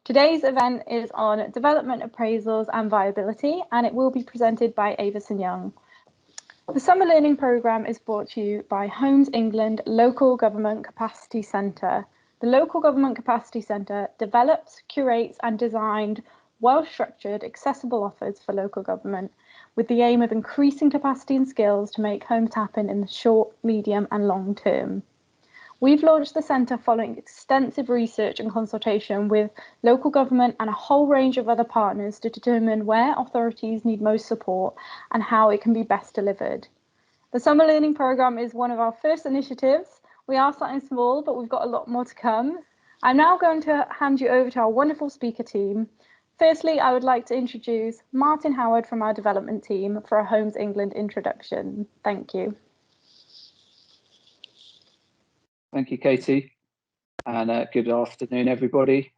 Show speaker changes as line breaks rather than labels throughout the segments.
Today's event is on development appraisals and viability, and it will be presented by Avison Young. The Summer Learning Programme is brought to you by Homes England Local Government Capacity Centre. The Local Government Capacity Centre develops, curates and designed well-structured, accessible offers for local government with the aim of increasing capacity and skills to make homes happen in the short, medium and long term. We've launched the centre following extensive research and consultation with local government and a whole range of other partners to determine where authorities need most support and how it can be best delivered. The Summer Learning Programme is one of our first initiatives. We are starting small, but we've got a lot more to come. I'm now going to hand you over to our wonderful speaker team. Firstly, I would like to introduce Martin Howard from our development team for a Homes England introduction. Thank you.
Thank you, Katie, and good afternoon, everybody.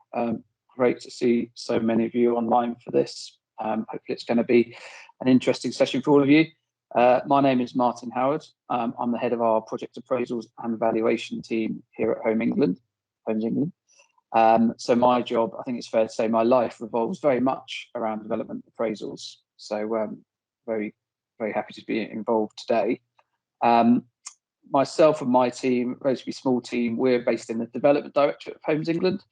Great to see so many of you online for this. Hopefully it's going to be an interesting session for all of you. My name is Martin Howard. I'm the head of our project appraisals and valuation team here at Homes England. So my job, I think it's fair to say, my life revolves very much around development appraisals. So very happy to be involved today. Myself and my team, relatively small team, we're based in the Development Directorate of Homes England.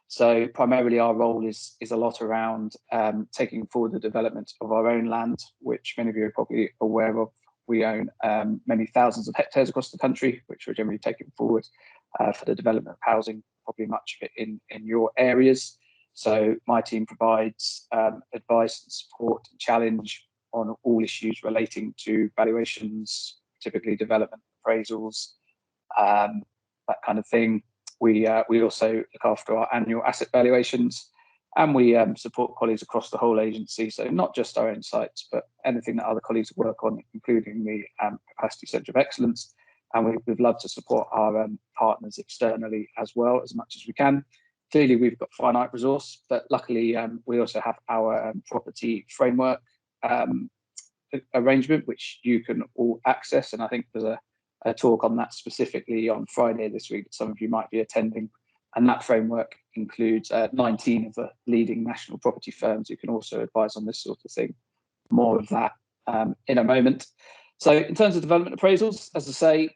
So primarily our role is a lot around taking forward the development of our own land, which many of you are probably aware of. We own many thousands of hectares across the country, which we're generally taking forward for the development of housing, probably much of it in your areas. So my team provides advice and support and challenge on all issues relating to valuations, typically development appraisals, that kind of thing. We also look after our annual asset valuations, and we support colleagues across the whole agency. So not just our own sites, but anything that other colleagues work on, including the Capacity Centre of Excellence. And we'd love to support our partners externally as well, as much as we can. Clearly, we've got finite resource, but luckily we also have our property framework arrangement, which you can all access. And I think there's a talk on that specifically on Friday this week that some of you might be attending. And that framework includes 19 of the leading national property firms who can also advise on this sort of thing. More of that in a moment. So in terms of development appraisals, as I say,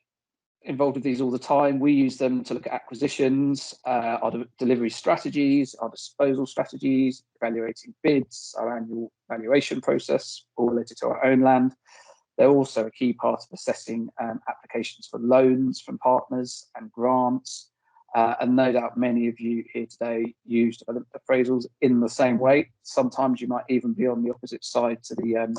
involved with these all the time. We use them to look at acquisitions, our delivery strategies, our disposal strategies, evaluating bids, our annual valuation process, all related to our own land. They're also a key part of assessing applications for loans from partners and grants. And no doubt many of you here today use development appraisals in the same way. Sometimes you might even be on the opposite side to the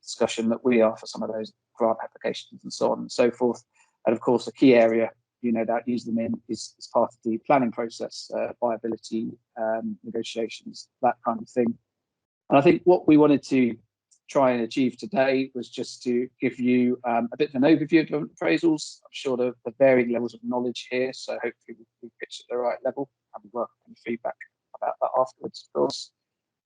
discussion that we are for some of those grant applications and so on and so forth. And of course, a key area you no doubt use them in is part of the planning process, viability, negotiations, that kind of thing. And I think what we wanted to try and achieve today was just to give you a bit of an overview of development appraisals. I'm sure the varying levels of knowledge here, so hopefully we pitch at the right level, and we welcome any feedback about that afterwards, of course.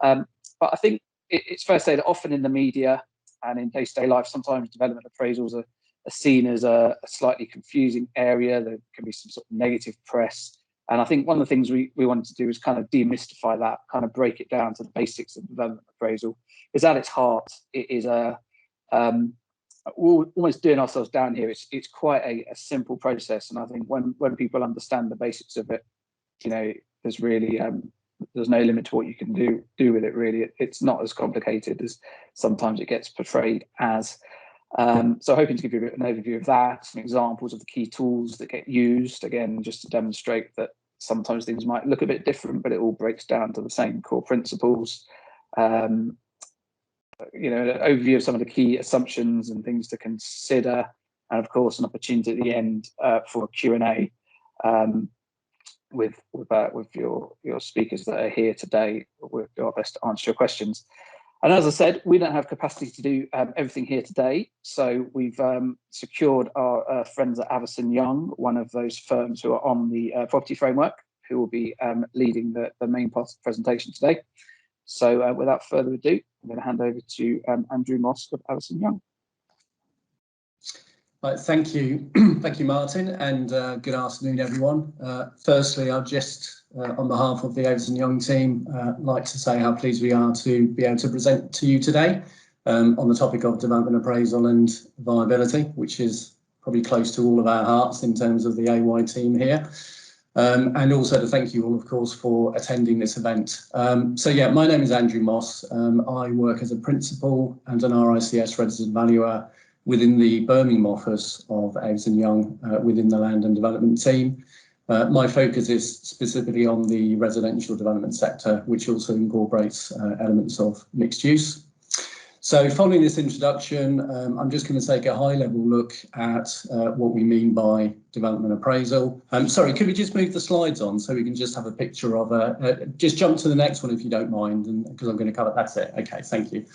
But I think it's fair to say that often in the media and in day-to-day life, sometimes development appraisals are seen as a slightly confusing area. There can be some sort of negative press. And I think one of the things we wanted to do is kind of demystify that, kind of break it down to the basics of development appraisal. Because at its heart, it is we're almost doing ourselves down here. It's quite a simple process. And I think when people understand the basics of it, you know, there's really there's no limit to what you can do with it, really. It's not as complicated as sometimes it gets portrayed as. So hoping to give you a bit of an overview of that, some examples of the key tools that get used, again, just to demonstrate that sometimes things might look a bit different, but it all breaks down to the same core principles. You know, an overview of some of the key assumptions and things to consider, and of course an opportunity at the end for a Q&A with your speakers that are here today. We'll do our best to answer your questions. And as I said, we don't have capacity to do everything here today. So we've secured our friends at Avison Young, one of those firms who are on the property framework, who will be leading the main part of the presentation today. So without further ado, I'm going to hand over to Andrew Moss of Avison Young.
Right, thank you. Thank you, Martin, and good afternoon, everyone. Firstly, I'll just on behalf of the Avison Young team, like to say how pleased we are to be able to present to you today on the topic of development appraisal and viability, which is probably close to all of our hearts in terms of the AY team here. And also to thank you all, of course, for attending this event. So yeah, my name is Andrew Moss. I work as a principal and an RICS registered valuer within the Birmingham office of Avison Young within the land and development team. My focus is specifically on the residential development sector, which also incorporates elements of mixed use. So following this introduction, I'm just going to take a high-level look at what we mean by development appraisal. Sorry, could we just move the slides on so we can just have a picture of just jump to the next one if you don't mind, and because I'm going to cover, that's it. Okay, thank you.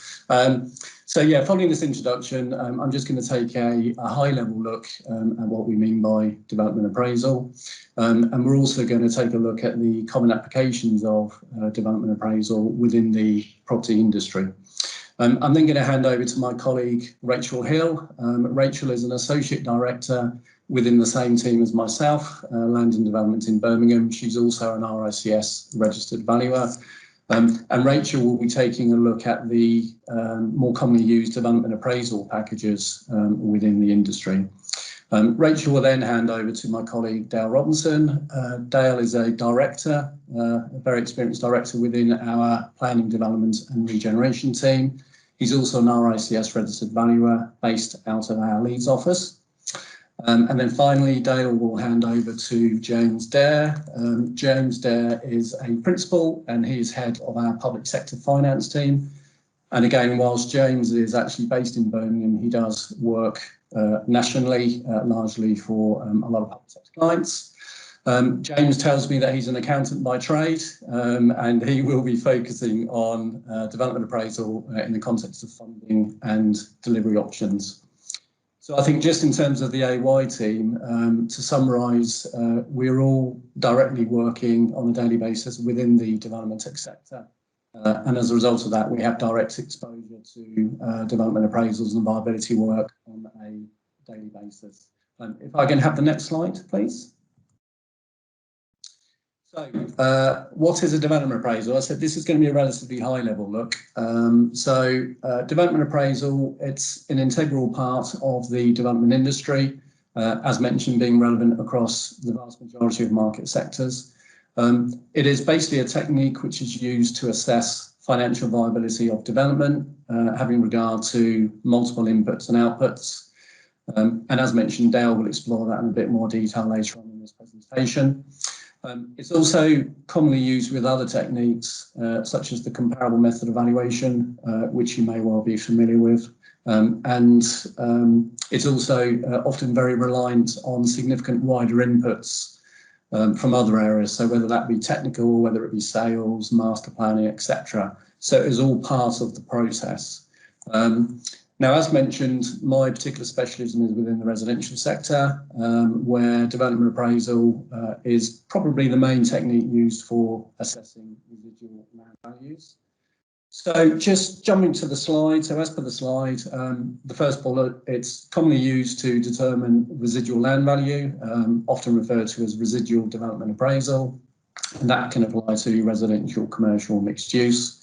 So yeah, following this introduction, I'm just going to take a high-level look at what we mean by development appraisal. And we're also going to take a look at the common applications of development appraisal within the property industry. I'm then going to hand over to my colleague, Rachel Hill. Rachel is an associate director within the same team as myself, Land and Development in Birmingham. She's also an RICS registered valuer. And Rachel will be taking a look at the more commonly used development appraisal packages within the industry. Rachel will then hand over to my colleague, Dale Robinson. Dale is a director, a very experienced director within our planning, development and regeneration team. He's also an RICS registered valuer based out of our Leeds office. And then finally, Dale will hand over to James Dare. James Dare is a principal and he is head of our public sector finance team. And again, whilst James is actually based in Birmingham, he does work nationally, largely for a lot of public sector clients. James tells me that he's an accountant by trade, and he will be focusing on development appraisal in the context of funding and delivery options. So I think just in terms of the AY team, to summarise, we're all directly working on a daily basis within the development tech sector. And as a result of that, we have direct exposure to development appraisals and viability work on a daily basis. If I can have the next slide, please. So what is a development appraisal? I said this is going to be a relatively high level look. Development appraisal, it's an integral part of the development industry, as mentioned, being relevant across the vast majority of market sectors. It is basically a technique which is used to assess financial viability of development, having regard to multiple inputs and outputs. And as mentioned, Dale will explore that in a bit more detail later on in this presentation. It's also commonly used with other techniques, such as the comparable method evaluation, which you may well be familiar with. It's also often very reliant on significant wider inputs from other areas, so whether that be technical, whether it be sales, master planning, etc. So it is all part of the process. Now, as mentioned, my particular specialism is within the residential sector, where development appraisal is probably the main technique used for assessing residual land values. So just jumping to the slide, so as per the slide, the first bullet, it's commonly used to determine residual land value, often referred to as residual development appraisal, and that can apply to residential, commercial, mixed use.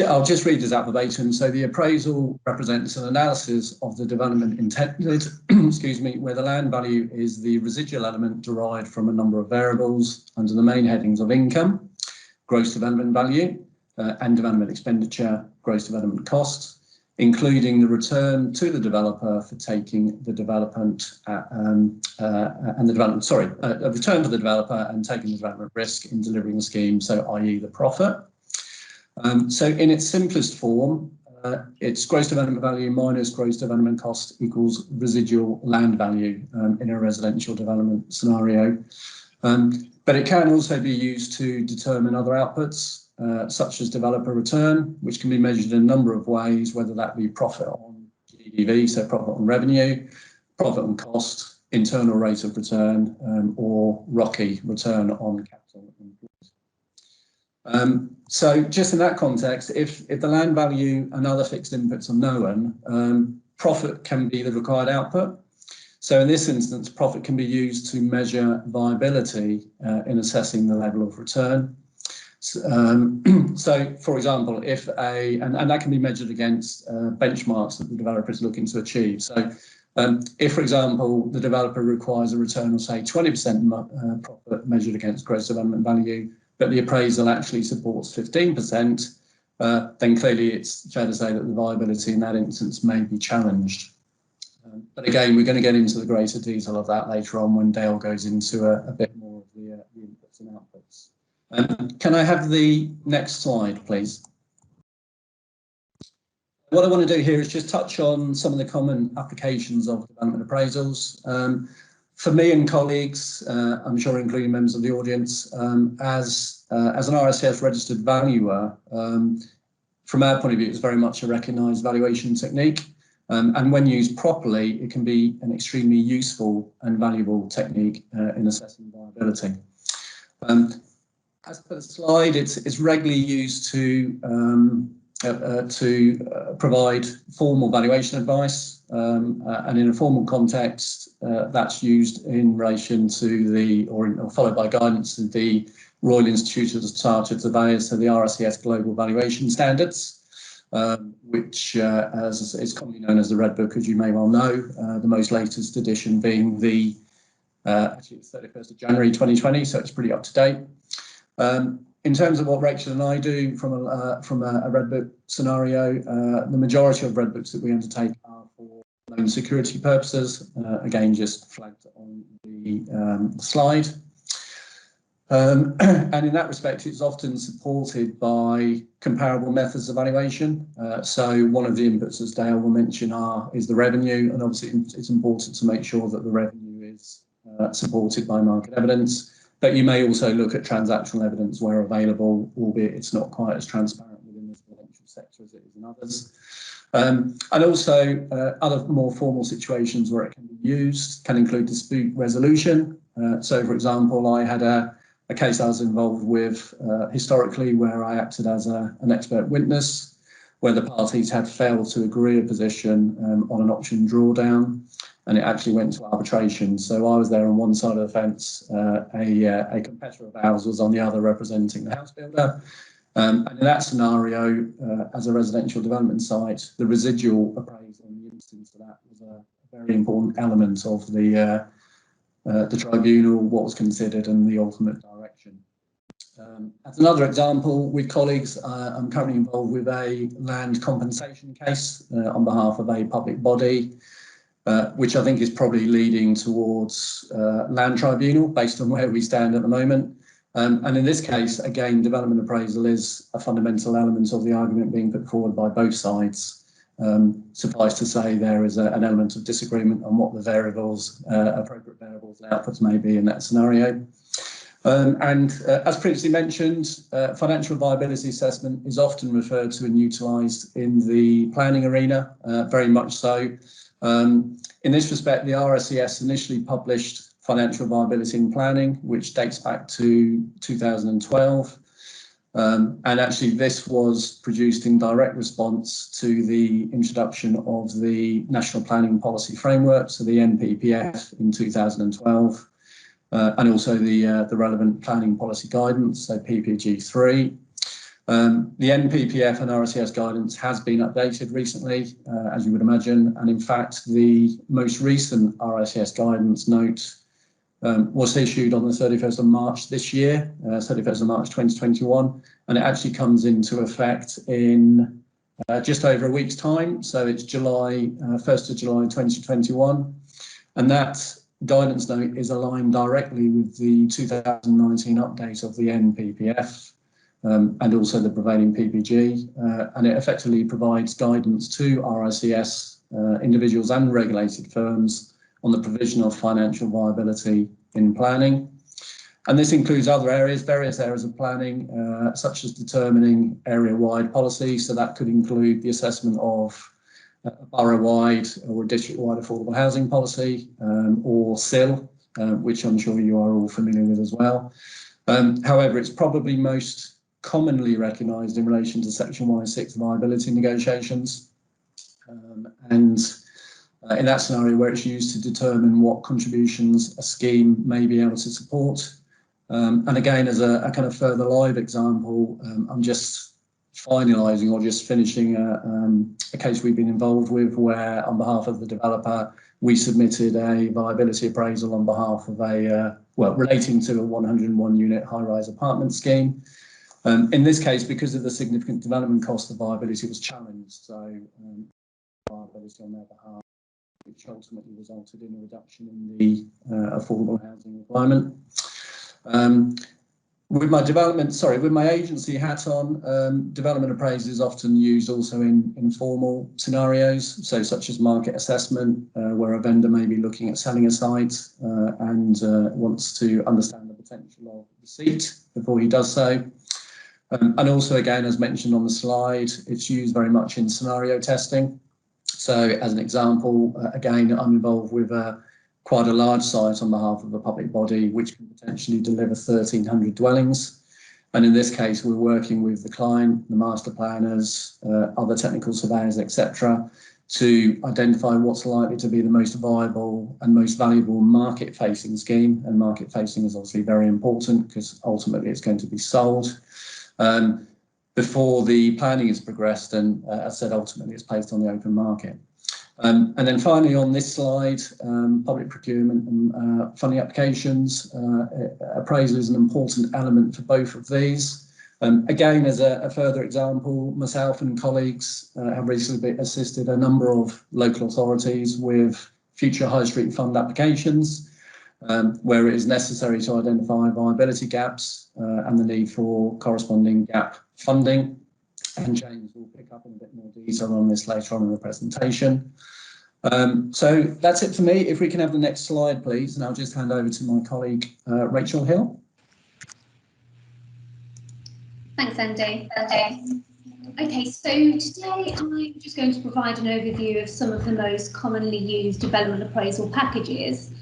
I'll just read this out verbatim. So the appraisal represents an analysis of the development intended, excuse me, where the land value is the residual element derived from a number of variables under the main headings of income, gross development value, and development expenditure, gross development costs, including the return to the developer for taking the development return to the developer and taking the development risk in delivering the scheme, so i.e. the profit. So in its simplest form, it's gross development value minus gross development cost equals residual land value in a residential development scenario. But it can also be used to determine other outputs, such as developer return, which can be measured in a number of ways, whether that be profit on GDV, so profit on revenue, profit on cost, internal rate of return, or ROCE, return on capital employed. So just in that context, if the land value and other fixed inputs are known, profit can be the required output. So in this instance, profit can be used to measure viability in assessing the level of return. So, for example, if and that can be measured against benchmarks that the developer is looking to achieve. So if, for example, the developer requires a return of, say, 20% profit measured against gross development value, but the appraisal actually supports 15%, then clearly it's fair to say that the viability in that instance may be challenged. But again, we're going to get into the greater detail of that later on when Dale goes into a bit more of the inputs and outputs. Can I have the next slide, please? What I want to do here is just touch on some of the common applications of development appraisals. For me and colleagues, I'm sure including members of the audience, as an RICS registered valuer, from our point of view, it's very much a recognised valuation technique. And when used properly, it can be an extremely useful and valuable technique in assessing viability. As per the slide, it's regularly used to provide formal valuation advice, and in a formal context, that's used in relation to or followed by guidance of the Royal Institute of Chartered Surveyors, so the RICS Global Valuation Standards, which is commonly known as the Red Book, as you may well know, the most latest edition being actually it's 31st of January 2020, so it's pretty up to date. In terms of what Rachel and I do from a Red Book scenario, the majority of Red Books that we undertake are for loan security purposes, again, just flagged on the slide. And in that respect, it's often supported by comparable methods of valuation. So one of the inputs, as Dale will mention, is the revenue, and obviously it's important to make sure that the revenue is supported by market evidence. But you may also look at transactional evidence where available, albeit it's not quite as transparent within the financial sector as it is in others. And also other more formal situations where it can be used can include dispute resolution. So, for example, I had a case I was involved with historically where I acted as an expert witness, where the parties had failed to agree a position on an option drawdown, and it actually went to arbitration. So I was there on one side of the fence, a competitor of ours was on the other representing the house builder. And in that scenario, as a residential development site, the residual appraisal in the instance of that was a very important element of the tribunal, what was considered and the ultimate direction. As another example, with colleagues, I'm currently involved with a land compensation case on behalf of a public body, which I think is probably leading towards land tribunal based on where we stand at the moment. And in this case, again, development appraisal is a fundamental element of the argument being put forward by both sides. Suffice to say, there is an element of disagreement on what the appropriate variables and outputs may be in that scenario. As previously mentioned, financial viability assessment is often referred to and utilised in the planning arena, very much so. In this respect, the RICS initially published Financial Viability in Planning, which dates back to 2012. And actually, this was produced in direct response to the introduction of the National Planning Policy Framework, so the NPPF in 2012, and also the relevant planning policy guidance, so PPG3. The NPPF and RICS guidance has been updated recently, as you would imagine, and in fact, the most recent RICS guidance note was issued on the 31st of March this year, 31st of March 2021, and it actually comes into effect in just over a week's time, so it's 1st of July 2021, and that guidance note is aligned directly with the 2019 update of the NPPF. And also the prevailing PPG, and it effectively provides guidance to RICS, individuals and regulated firms on the provision of financial viability in planning. And this includes other areas, various areas of planning, such as determining area-wide policy. So that could include the assessment of a borough-wide or a district-wide affordable housing policy, or SIL, which I'm sure you are all familiar with as well. However, it's probably most commonly recognised in relation to Section 106 viability negotiations. in that scenario where it's used to determine what contributions a scheme may be able to support. And again, as a kind of further live example, I'm just finalising or just finishing a case we've been involved with where, on behalf of the developer, we submitted a viability appraisal on behalf of a, relating to a 101 unit high-rise apartment scheme. In this case, because of the significant development cost, the viability was challenged. So viability on their behalf, which ultimately resulted in a reduction in the affordable housing requirement. With my agency hat on, development appraisal is often used also in informal scenarios, so such as market assessment, where a vendor may be looking at selling a site and wants to understand the potential of receipt before he does so. And also, again, as mentioned on the slide, it's used very much in scenario testing. So as an example, again, I'm involved with quite a large site on behalf of a public body, which can potentially deliver 1,300 dwellings. And in this case, we're working with the client, the master planners, other technical surveyors, etc., to identify what's likely to be the most viable and most valuable market-facing scheme. And market-facing is obviously very important because ultimately it's going to be sold before the planning is progressed, and as I said, ultimately it's placed on the open market. And then finally on this slide, public procurement and funding applications, appraisal is an important element for both of these. Again, as a further example, myself and colleagues have recently assisted a number of local authorities with future high street fund applications, where it is necessary to identify viability gaps and the need for corresponding gap funding. And James will pick up in a bit more detail on this later on in the presentation. So that's it for me. If we can have the next slide, please, and I'll just hand over to my colleague, Rachel Hill.
Thanks, Andy. Okay, so today I'm just going to provide an overview of some of the most commonly used development appraisal packages,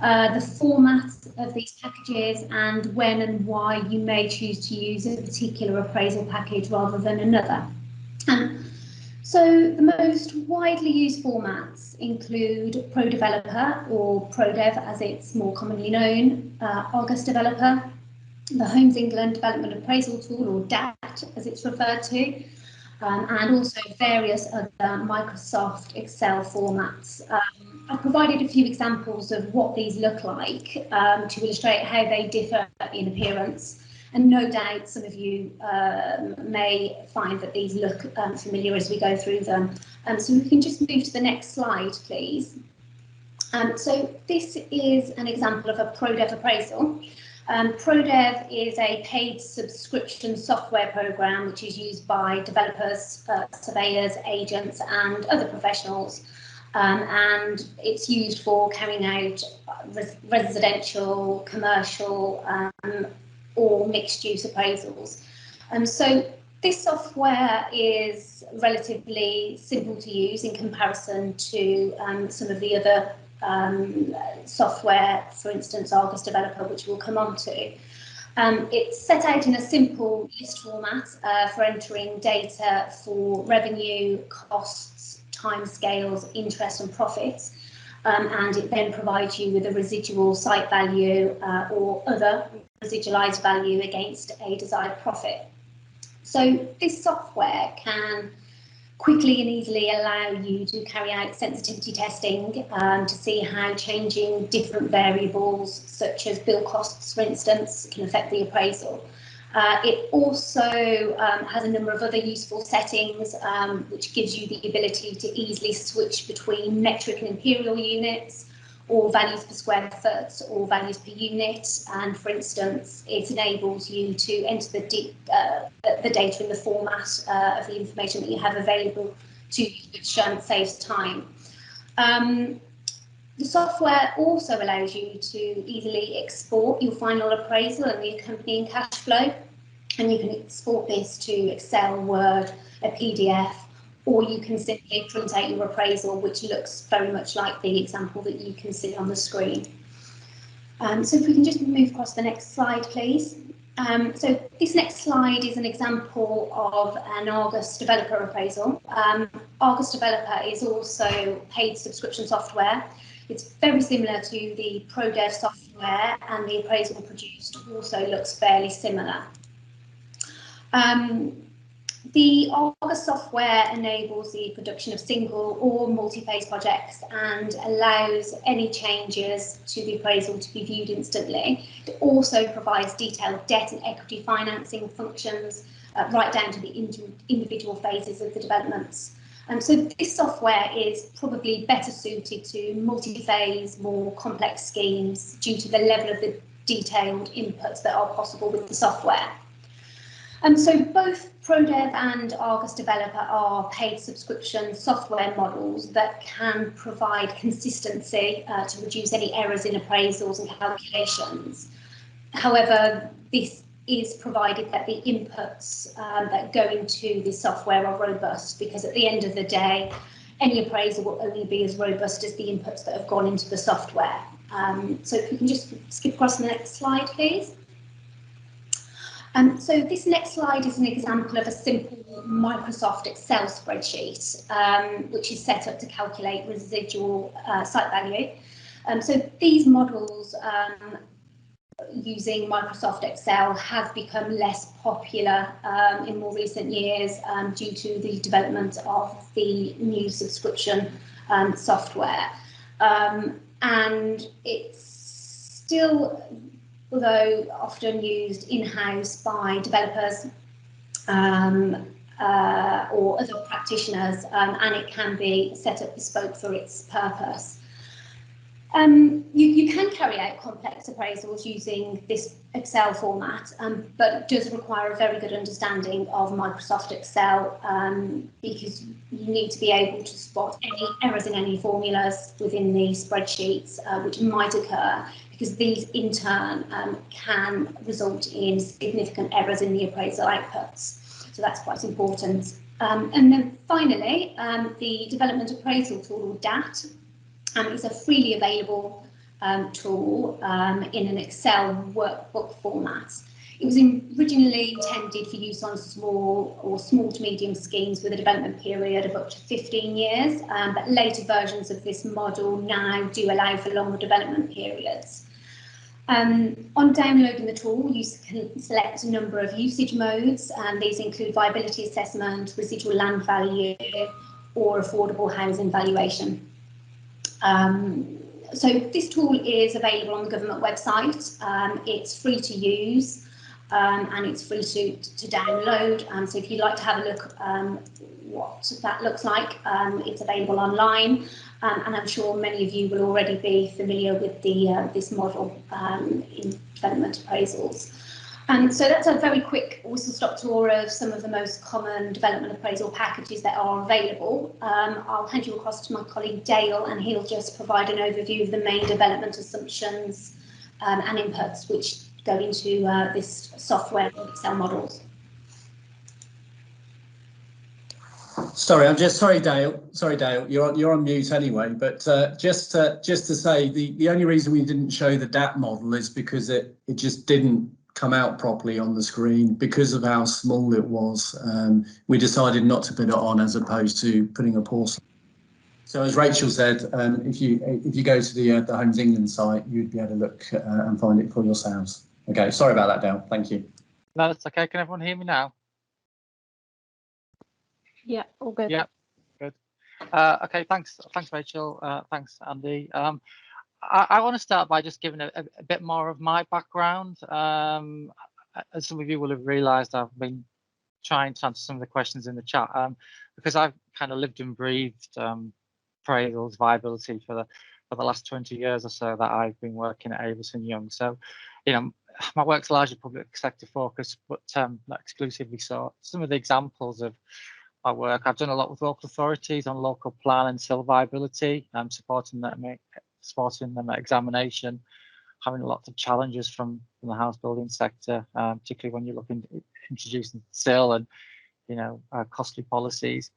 the format of these packages, and when and why you may choose to use a particular appraisal package rather than another. So the most widely used formats include Pro Developer, or ProDev as it's more commonly known, Argus Developer, the Homes England Development Appraisal Tool, or DAT as it's referred to, and also various other Microsoft Excel formats. I've provided a few examples of what these look like to illustrate how they differ in appearance, and no doubt some of you may find that these look familiar as we go through them. So we can just move to the next slide, please. So this is an example of a ProDev appraisal. ProDev is a paid subscription software program which is used by developers, surveyors, agents and other professionals, and it's used for carrying out residential, commercial or mixed-use appraisals. So this software is relatively simple to use in comparison to some of the other software, for instance, Argus Developer, which we'll come on to. It's set out in a simple list format for entering data for revenue, costs, timescales, interest and profits, and it then provides you with a residual site value or other residualised value against a desired profit. So this software can quickly and easily allow you to carry out sensitivity testing to see how changing different variables, such as bill costs, for instance, can affect the appraisal. It also has a number of other useful settings, which gives you the ability to easily switch between metric and imperial units, or values per square foot, or values per unit. And for instance, it enables you to enter the data in the format of the information that you have available to you, which saves time. The software also allows you to easily export your final appraisal and the accompanying cash flow, and you can export this to Excel, Word, a PDF, or you can simply print out your appraisal, which looks very much like the example that you can see on the screen. So if we can just move across the next slide, please. So this next slide is an example of an Argus developer appraisal. Argus Developer is also paid subscription software. It's very similar to the ProDev software, and the appraisal produced also looks fairly similar. The Argus software enables the production of single or multi-phase projects and allows any changes to the appraisal to be viewed instantly. It also provides detailed debt and equity financing functions right down to the individual phases of the developments. So this software is probably better suited to multi-phase, more complex schemes due to the level of the detailed inputs that are possible with the software. So both ProDev and Argus Developer are paid subscription software models that can provide consistency to reduce any errors in appraisals and calculations. However, this is provided that the inputs that go into the software are robust, because at the end of the day, any appraisal will only be as robust as the inputs that have gone into the software. So if we can just skip across to the next slide, please. So this next slide is an example of a simple Microsoft Excel spreadsheet, which is set up to calculate residual site value. So these models using Microsoft Excel have become less popular in more recent years due to the development of the new subscription software. And it's still, although often used in-house by developers or other practitioners, and it can be set up bespoke for its purpose. You can carry out complex appraisals using this Excel format, but it does require a very good understanding of Microsoft Excel, because you need to be able to spot any errors in any formulas within the spreadsheets which might occur, because these in turn can result in significant errors in the appraisal outputs. So that's quite important. And then finally, the Development Appraisal tool, or DAT, is a freely available tool in an Excel workbook format. It was originally intended for use on small to medium schemes with a development period of up to 15 years, but later versions of this model now do allow for longer development periods. On downloading the tool, you can select a number of usage modes, and these include viability assessment, residual land value, or affordable housing valuation. So this tool is available on the government website. It's free to use, and it's free to download. So if you'd like to have a look what that looks like, it's available online. And I'm sure many of you will already be familiar with this model in development appraisals. So that's a very quick whistle-stop tour of some of the most common development appraisal packages that are available. I'll hand you across to my colleague Dale, and he'll just provide an overview of the main development assumptions and inputs which go into this software Excel models.
Sorry, Dale. Sorry, Dale. You're on mute anyway. But just to say, the only reason we didn't show the DAT model is because it just didn't come out properly on the screen because of how small it was. We decided not to put it on as opposed to putting a pause. So as Rachel said, if you go to the Homes England site, you'd be able to look and find it for yourselves. Okay, sorry about that, Dale. Thank you.
No, that's okay. Can everyone hear me now?
Yeah, all good.
Yeah, good. Okay, thanks, Rachel. Thanks, Andy. I want to start by just giving a bit more of my background. As some of you will have realised, I've been trying to answer some of the questions in the chat because I've kind of lived and breathed appraisals, viability for the last 20 years or so that I've been working at Avison Young. So, you know, my work's largely public sector focused, but not exclusively so. Some of the examples of my work, I've done a lot with local authorities on local plan and civil viability, supporting them at examination, having lots of challenges from the house building sector, particularly when you're looking at introducing CIL and, you know, costly policies.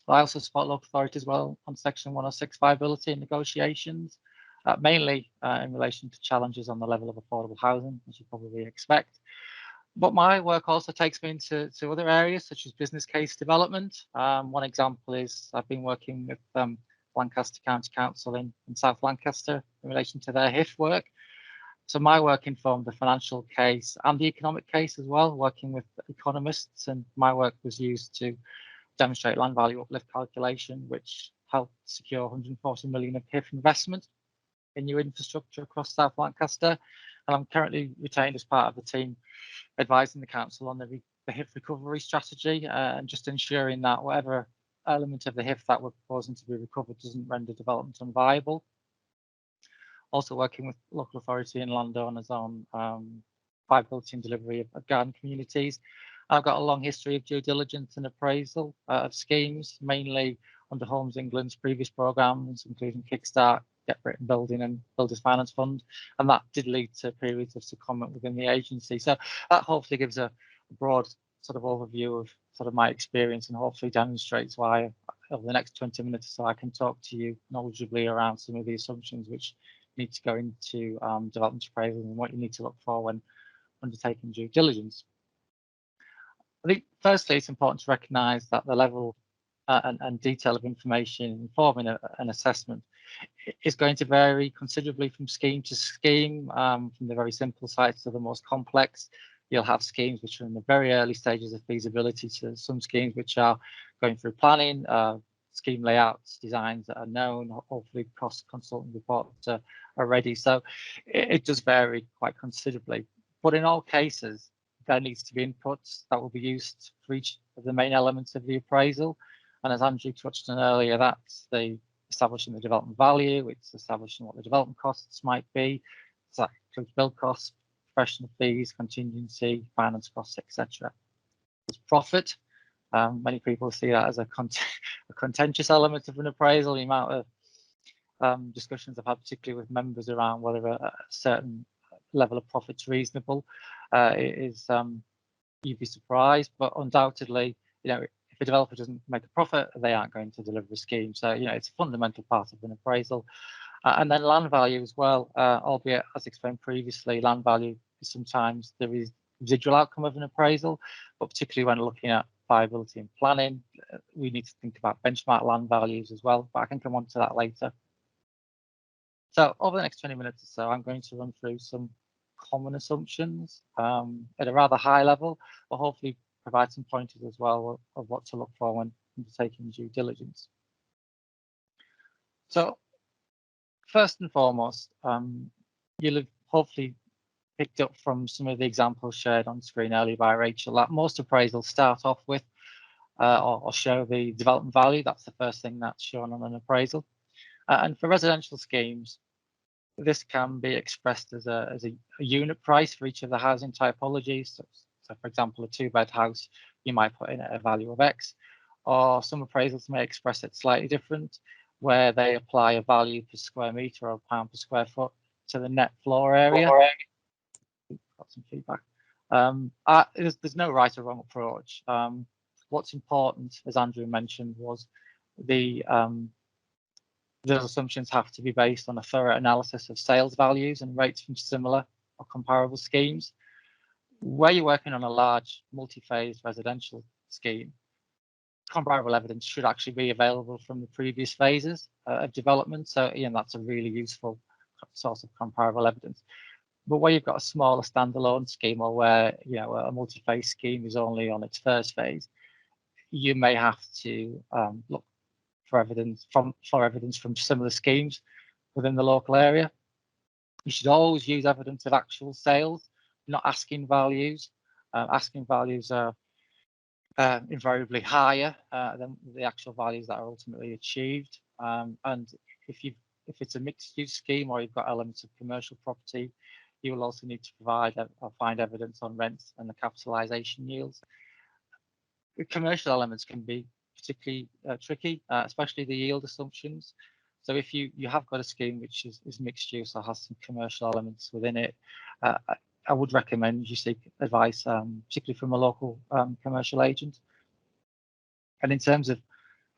I also support local authorities as well on Section 106 viability and negotiations, mainly in relation to challenges on the level of affordable housing, as you probably expect. But my work also takes me into other areas such as business case development. One example is I've been working with Lancaster County Council in South Lancaster in relation to their HIF work. So my work informed the financial case and the economic case as well, working with economists, and my work was used to demonstrate land value uplift calculation, which helped secure 140 million of HIF investment in new infrastructure across South Lancaster. And I'm currently retained as part of the team advising the council on the HIF recovery strategy and just ensuring that whatever element of the HIF that we're proposing to be recovered doesn't render development unviable. Also working with local authority and landowners on viability and delivery of garden communities. I've got a long history of due diligence and appraisal of schemes, mainly under Homes England's previous programmes, including Kickstart, Get Britain Building and Builders Finance Fund, and that did lead to periods of secondment within the agency. So that hopefully gives a broad sort of overview of sort of my experience, and hopefully demonstrates why over the next 20 minutes or so I can talk to you knowledgeably around some of the assumptions which need to go into development appraisal and what you need to look for when undertaking due diligence. I think firstly it's important to recognise that the level and detail of information informing an assessment is going to vary considerably from scheme to scheme, from the very simple sites to the most complex. You'll have schemes which are in the very early stages of feasibility to some schemes which are going through planning, scheme layouts, designs that are known, hopefully cost consultant reports are ready. So it does vary quite considerably. But in all cases, there needs to be inputs that will be used for each of the main elements of the appraisal. And as Andrew touched on earlier, that's the establishing the development value, it's establishing what the development costs might be. So that includes build costs, professional fees, contingency, finance costs, etc. There's profit. Many people see that as a contentious element of an appraisal. The amount of discussions I've had, particularly with members, around whether a certain level of profit's reasonable is you'd be surprised, but undoubtedly, you know, if a developer doesn't make a profit, they aren't going to deliver a scheme. So, you know, it's a fundamental part of an appraisal. And then land value as well, albeit as explained previously, land value is sometimes the residual outcome of an appraisal, but particularly when looking at viability and planning, we need to think about benchmark land values as well, but I can come on to that later. So over the next 20 minutes or so, I'm going to run through some common assumptions at a rather high level, but hopefully provide some pointers as well of what to look for when undertaking due diligence. So first and foremost, you'll have hopefully picked up from some of the examples shared on screen earlier by Rachel that most appraisals start off with or show the development value. That's the first thing that's shown on an appraisal. And for residential schemes, this can be expressed as a unit price for each of the housing typologies. So for example, a 2-bed house, you might put in a value of X, or some appraisals may express it slightly different, where they apply a value per square metre or a pound per square foot to the net floor area. Got some feedback. There's no right or wrong approach. What's important, as Andrew mentioned, was those assumptions have to be based on a thorough analysis of sales values and rates from similar or comparable schemes. Where you're working on a large multi-phase residential scheme, comparable evidence should actually be available from the previous phases of development. So, that's a really useful source of comparable evidence. But where you've got a smaller standalone scheme, or where a multi-phase scheme is only on its first phase, you may have to look for evidence from similar schemes within the local area. You should always use evidence of actual sales, not asking values. Asking values are invariably higher than the actual values that are ultimately achieved. And if it's a mixed-use scheme, or you've got elements of commercial property, you will also need to provide or find evidence on rents and the capitalisation yields. The commercial elements can be particularly tricky, especially the yield assumptions. So if you have got a scheme which is mixed use or has some commercial elements within it, I would recommend you seek advice, particularly from a local commercial agent. And in terms of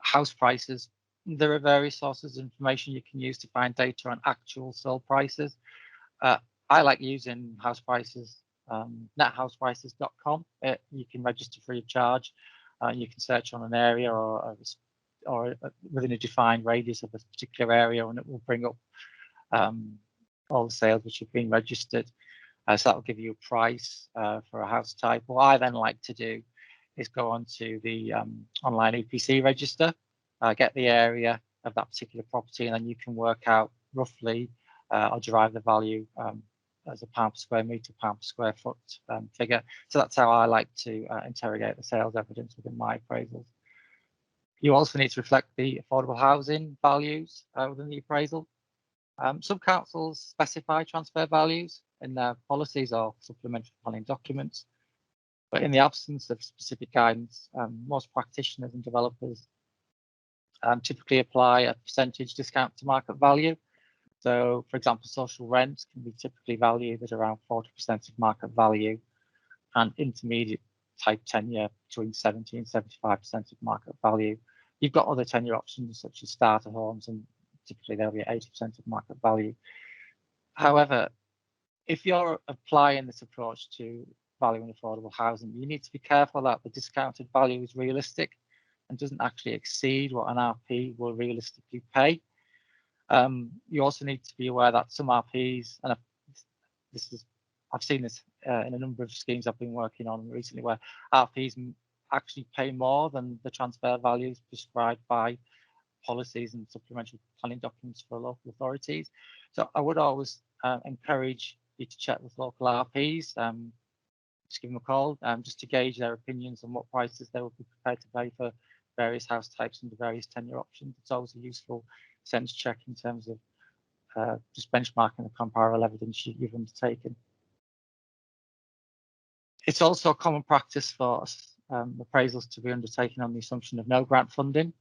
house prices, there are various sources of information you can use to find data on actual sold prices. I like using house prices nethouseprices.com. You can register free of charge. You can search on an area or within a defined radius of a particular area, and it will bring up all the sales which have been registered. So that will give you a price for a house type. What I then like to do is go onto the online EPC register, get the area of that particular property, and then you can work out roughly or derive the value as a pound per square metre, pound per square foot figure. So that's how I like to interrogate the sales evidence within my appraisals. You also need to reflect the affordable housing values within the appraisal. Some councils specify transfer values in their policies or supplementary planning documents, but in the absence of specific guidance, most practitioners and developers typically apply a percentage discount to market value. So, for example, social rent can be typically valued at around 40% of market value, and intermediate type tenure between 70 and 75% of market value. You've got other tenure options such as starter homes, and typically they'll be at 80% of market value. However, if you're applying this approach to valuing affordable housing, you need to be careful that the discounted value is realistic and doesn't actually exceed what an RP will realistically pay. You also need to be aware that some RPs, and I've seen this in a number of schemes I've been working on recently, where RPs actually pay more than the transfer values prescribed by policies and supplementary planning documents for local authorities. So I would always encourage you to check with local RPs, just give them a call, just to gauge their opinions on what prices they will be prepared to pay for various house types and the various tenure options. It's always a useful sense check in terms of just benchmarking the comparable evidence you've undertaken. It's also a common practice for appraisals to be undertaken on the assumption of no grant funding,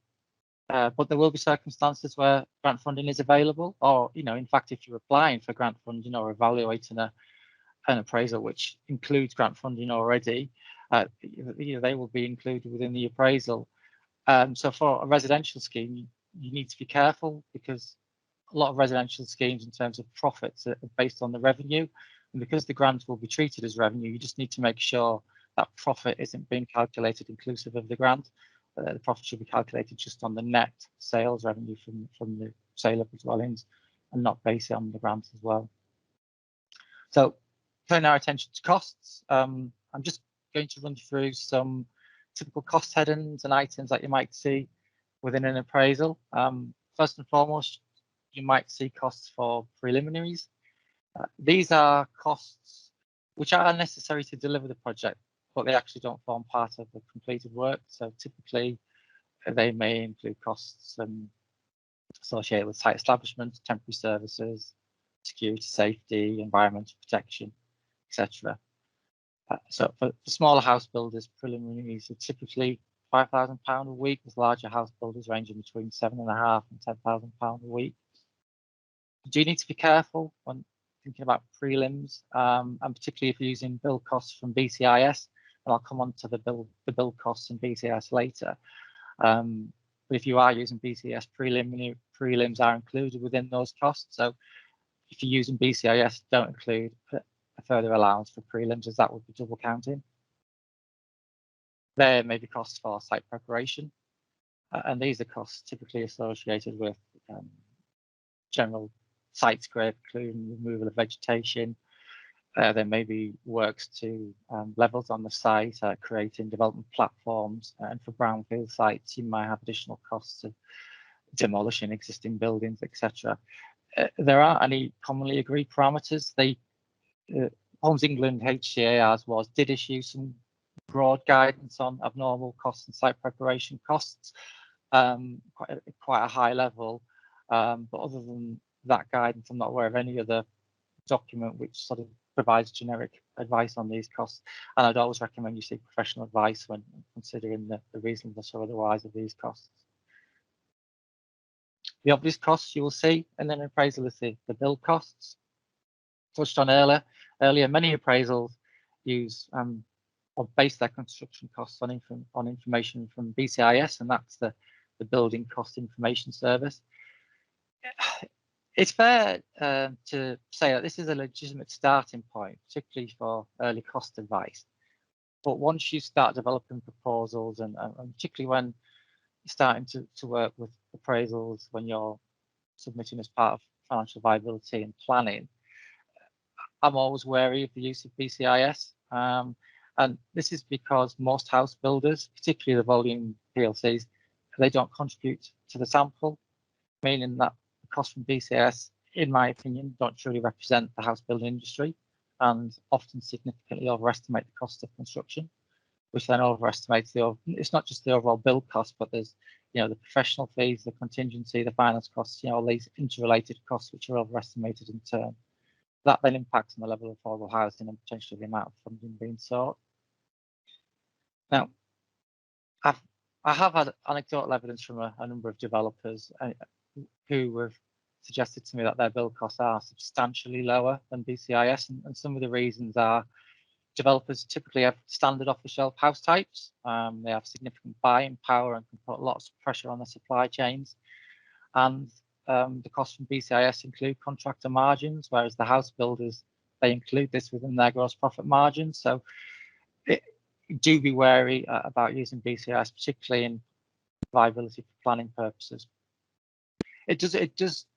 but there will be circumstances where grant funding is available, or, in fact, if you're applying for grant funding or evaluating an appraisal which includes grant funding already, they will be included within the appraisal. So for a residential scheme, you need to be careful, because a lot of residential schemes in terms of profits are based on the revenue, and because the grant will be treated as revenue, you just need to make sure that profit isn't being calculated inclusive of the grant. The profit should be calculated just on the net sales revenue from the sale of the dwellings, and not based on the grant as well. So turning our attention to costs, I'm just going to run through some typical cost headings and items that you might see within an appraisal. First and foremost, you might see costs for preliminaries. These are costs which are necessary to deliver the project, but they actually don't form part of the completed work. So typically, they may include costs associated with site establishment, temporary services, security, safety, environmental protection, etc. So for smaller house builders, preliminaries are typically £5,000 a week, with larger house builders ranging between £7,500 and £10,000 a week. You do need to be careful when thinking about prelims, and particularly if you're using build costs from BCIS, and I'll come on to the build costs in BCIS later. But if you are using BCIS, prelims are included within those costs. So if you're using BCIS, don't include a further allowance for prelims, as that would be double counting. There may be costs for site preparation, and these are costs typically associated with general site scrape, including removal of vegetation. There may be works to levels on the site, creating development platforms, and for brownfield sites, you might have additional costs of demolishing existing buildings, etc. There aren't any commonly agreed parameters. Homes England HCARs did issue some broad guidance on abnormal costs and site preparation costs, quite a high level. But other than that guidance, I'm not aware of any other document which sort of provides generic advice on these costs. And I'd always recommend you seek professional advice when considering the reasonableness or otherwise of these costs. The obvious costs you will see in an appraisal is the build costs. Touched on earlier, many appraisals use or base their construction costs on information from BCIS, and that's the Building Cost Information Service. It's fair to say that this is a legitimate starting point, particularly for early cost advice. But once you start developing proposals, and particularly when you're starting to work with appraisals, when you're submitting as part of financial viability and planning, I'm always wary of the use of BCIS. And this is because most house builders, particularly the volume PLCs, they don't contribute to the sample, meaning that the costs from BCIS, in my opinion, don't truly represent the house building industry and often significantly overestimate the cost of construction, which then overestimates it's not just the overall build cost, but there's, the professional fees, the contingency, the finance costs, all these interrelated costs which are overestimated in turn. That then impacts on the level of affordable housing and potentially the amount of funding being sought. Now, I have had anecdotal evidence from a number of developers who have suggested to me that their build costs are substantially lower than BCIS, and some of the reasons are developers typically have standard off-the-shelf house types. They have significant buying power and can put lots of pressure on their supply chains. And the costs from BCIS include contractor margins, whereas the house builders, they include this within their gross profit margins. So do be wary about using BCIS, particularly in viability for planning purposes. It does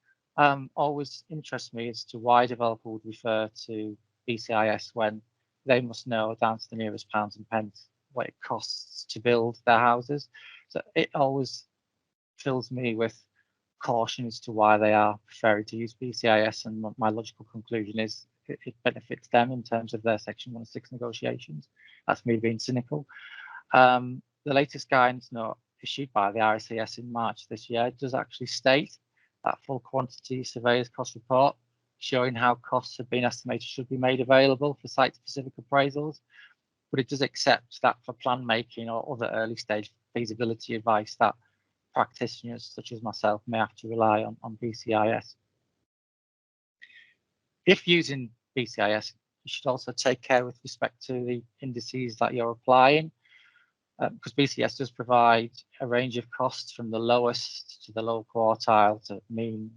always interest me as to why a developer would refer to BCIS when they must know down to the nearest pounds and pence what it costs to build their houses. So it always fills me with caution as to why they are preferring to use BCIS, and my logical conclusion is it benefits them in terms of their Section 106 negotiations. That's me being cynical. The latest guidance note issued by the RICS in March this year does actually state that full quantity surveyor's cost report showing how costs have been estimated should be made available for site-specific appraisals, but it does accept that for plan making or other early stage feasibility advice that practitioners such as myself may have to rely on BCIS. If using BCIS, you should also take care with respect to the indices that you're applying, because BCIS does provide a range of costs from the lowest to the low quartile to mean,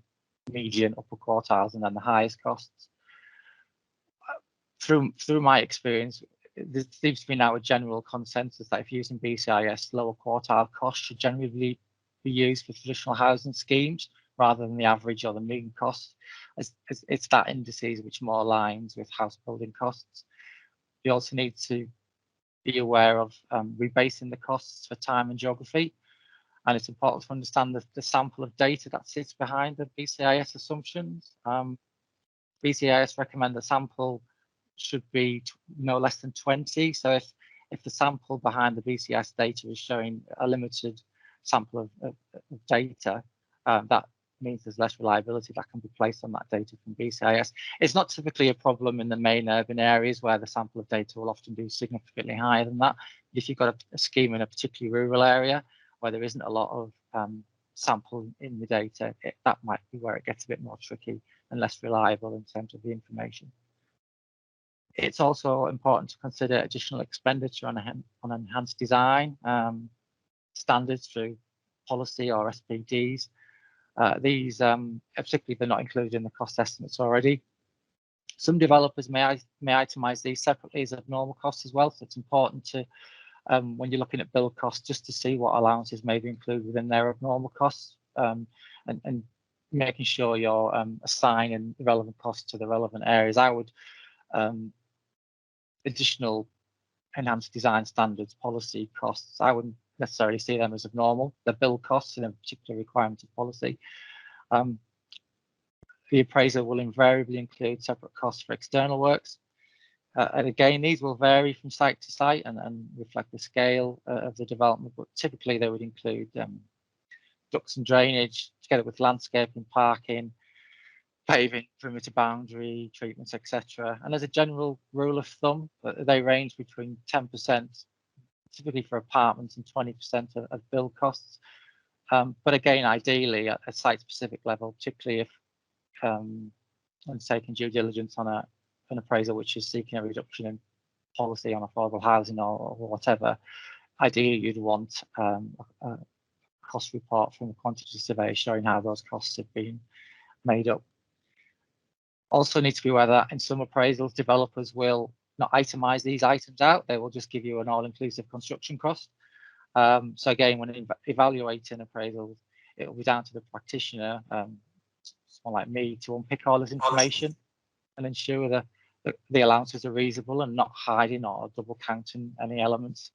median, upper quartiles, and then the highest costs. Through my experience, there seems to be now a general consensus that if using BCIS, lower quartile costs should generally be used for traditional housing schemes rather than the average or the mean costs, as it's that indices which more aligns with house building costs. You also need to be aware of rebasing the costs for time and geography, and it's important to understand the sample of data that sits behind the BCIS assumptions. BCIS recommend the sample should be no less than 20. So if the sample behind the BCIS data is showing a limited sample of data, that means there's less reliability that can be placed on that data from BCIS. It's not typically a problem in the main urban areas where the sample of data will often be significantly higher than that. If you've got a scheme in a particularly rural area where there isn't a lot of sample in the data, that might be where it gets a bit more tricky and less reliable in terms of the information. It's also important to consider additional expenditure on enhanced design standards through policy or SPDs. These, particularly, they're not included in the cost estimates already. Some developers may itemize these separately as abnormal costs as well. So it's important to, when you're looking at build costs, just to see what allowances may be included within their abnormal costs, and making sure you're assigning the relevant costs to the relevant areas. I would additional enhanced design standards policy costs, I wouldn't necessarily see them as abnormal. They're build costs in a particular requirement of policy. The appraisal will invariably include separate costs for external works. And again, these will vary from site to site and reflect the scale of the development, but typically they would include ducts and drainage, together with landscaping, parking, paving, perimeter boundary, treatments, etc. And as a general rule of thumb, they range between 10%, typically for apartments, and 20% of build costs. But again, ideally at a site-specific level, particularly if undertaking due diligence on an appraisal which is seeking a reduction in policy on affordable housing or whatever, ideally you'd want a cost report from the quantity survey showing how those costs have been made up Also need to be aware that in some appraisals, developers will not itemize these items out. They will just give you an all-inclusive construction cost. So again, when evaluating appraisals, it will be down to the practitioner, someone like me, to unpick all this information and ensure that the allowances are reasonable and not hiding or double counting any elements.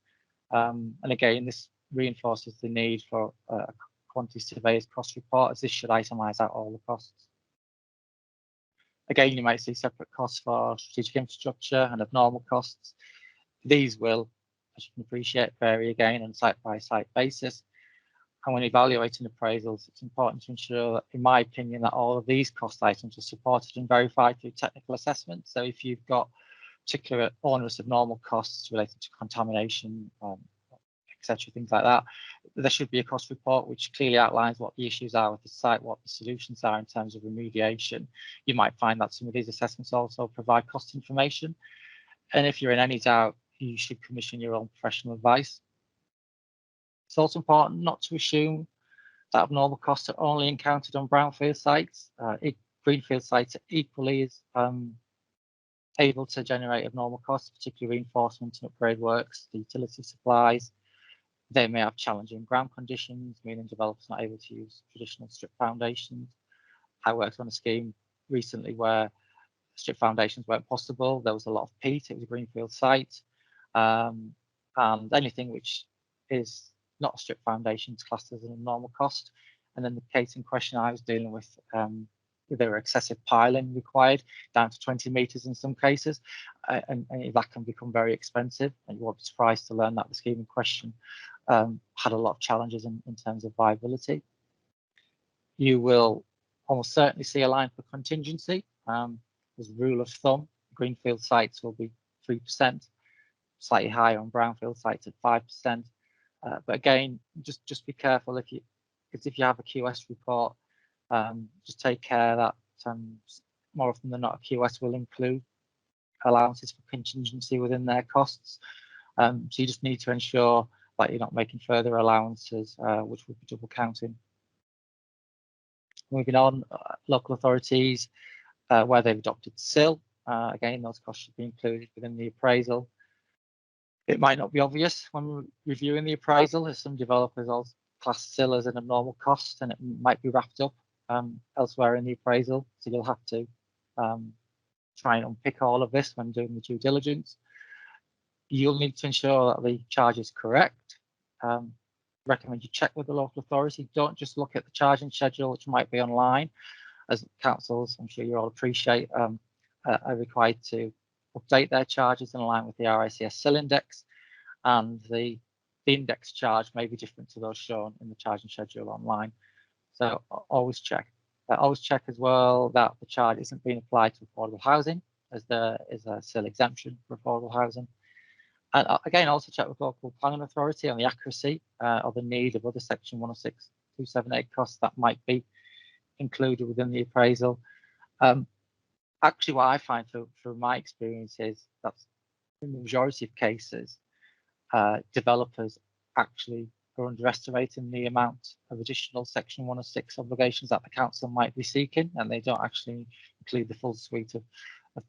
And again, this reinforces the need for a quantity surveyor's cost report, as this should itemize out all the costs. Again, you might see separate costs for strategic infrastructure and abnormal costs. These will, as you can appreciate, vary again on a site-by-site basis. And when evaluating appraisals, it's important to ensure that, in my opinion, that all of these cost items are supported and verified through technical assessment. So if you've got particular onerous abnormal costs related to contamination, etc., things like that, there should be a cost report which clearly outlines what the issues are with the site, what the solutions are in terms of remediation. You might find that some of these assessments also provide cost information. And if you're in any doubt, you should commission your own professional advice. It's also important not to assume that abnormal costs are only encountered on brownfield sites. Greenfield sites are equally as able to generate abnormal costs, particularly reinforcement and upgrade works, the utility supplies. They may have challenging ground conditions, meaning developers not able to use traditional strip foundations. I worked on a scheme recently where strip foundations weren't possible. There was a lot of peat. It was a greenfield site, and anything which is not a strip foundation is classed as an abnormal cost. And then the case in question I was dealing with, there were excessive piling required, down to 20 meters in some cases, and that can become very expensive. And you won't be surprised to learn that the scheme in question had a lot of challenges in terms of viability. You will almost certainly see a line for contingency. As a rule of thumb, greenfield sites will be 3%, slightly higher on brownfield sites at 5%. But again, just be careful if you have a QS report, just take care that more often than not a QS will include allowances for contingency within their costs. So you just need to ensure that you're not making further allowances, which would be double counting. Moving on, local authorities, where they've adopted SIL, again, those costs should be included within the appraisal. It might not be obvious when reviewing the appraisal, as some developers also class SIL as an abnormal cost, and it might be wrapped up elsewhere in the appraisal. So you'll have to try and unpick all of this when doing the due diligence. You'll need to ensure that the charge is correct. Recommend you check with the local authority. Don't just look at the charging schedule, which might be online, as councils, I'm sure you all appreciate, are required to update their charges in line with the RICS SIL index, and the index charge may be different to those shown in the charging schedule online. So always check. Always check as well that the charge isn't being applied to affordable housing, as there is a SIL exemption for affordable housing. And again, also check with local planning authority on the accuracy or the need of other section 106.278 costs that might be included within the appraisal. Actually, what I find through my experience is that in the majority of cases, developers actually are underestimating the amount of additional section 106 obligations that the council might be seeking, and they don't actually include the full suite of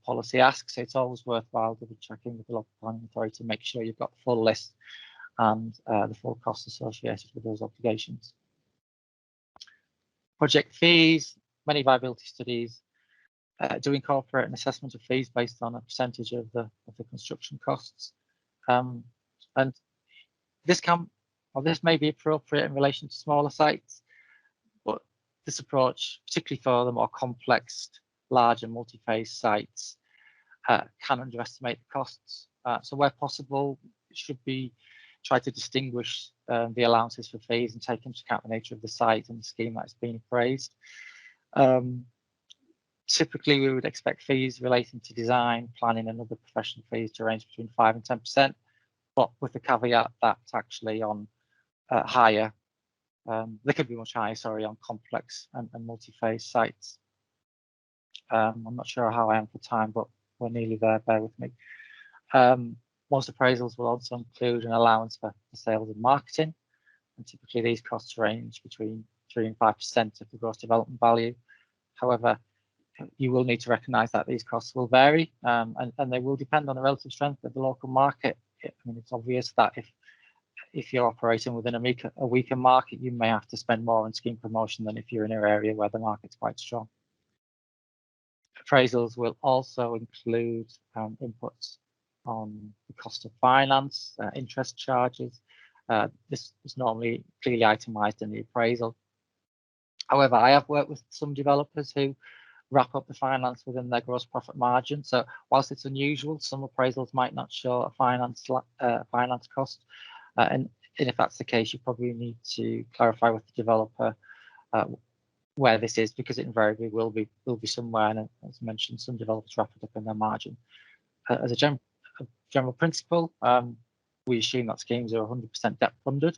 policy asks. So it's always worthwhile double checking with the local planning authority to make sure you've got the full list and the full costs associated with those obligations. Project fees, many viability studies do incorporate an assessment of fees based on a percentage of the construction costs, and this may be appropriate in relation to smaller sites, but this approach, particularly for the more complex, larger multi-phase sites, can underestimate the costs. So where possible, it should be try to distinguish the allowances for fees and take into account the nature of the site and the scheme that's been appraised. Typically, we would expect fees relating to design, planning, and other professional fees to range between 5 and 10%, but with the caveat that actually on higher, they could be much higher, sorry, on complex and multi-phase sites. I'm not sure how I am for time, but we're nearly there, bear with me. Most appraisals will also include an allowance for sales and marketing, and typically these costs range between 3 and 5% of the gross development value. However, you will need to recognise that these costs will vary, and they will depend on the relative strength of the local market. I mean, it's obvious that if you're operating within a weaker market, you may have to spend more on scheme promotion than if you're in an area where the market's quite strong. Appraisals will also include inputs on the cost of finance, interest charges. This is normally clearly itemised in the appraisal. However, I have worked with some developers who wrap up the finance within their gross profit margin. So whilst it's unusual, some appraisals might not show a finance cost. And if that's the case, you probably need to clarify with the developer where this is, because it invariably will be somewhere. And as mentioned, some developers wrap it up in their margin. As a general principle, we assume that schemes are 100% debt funded,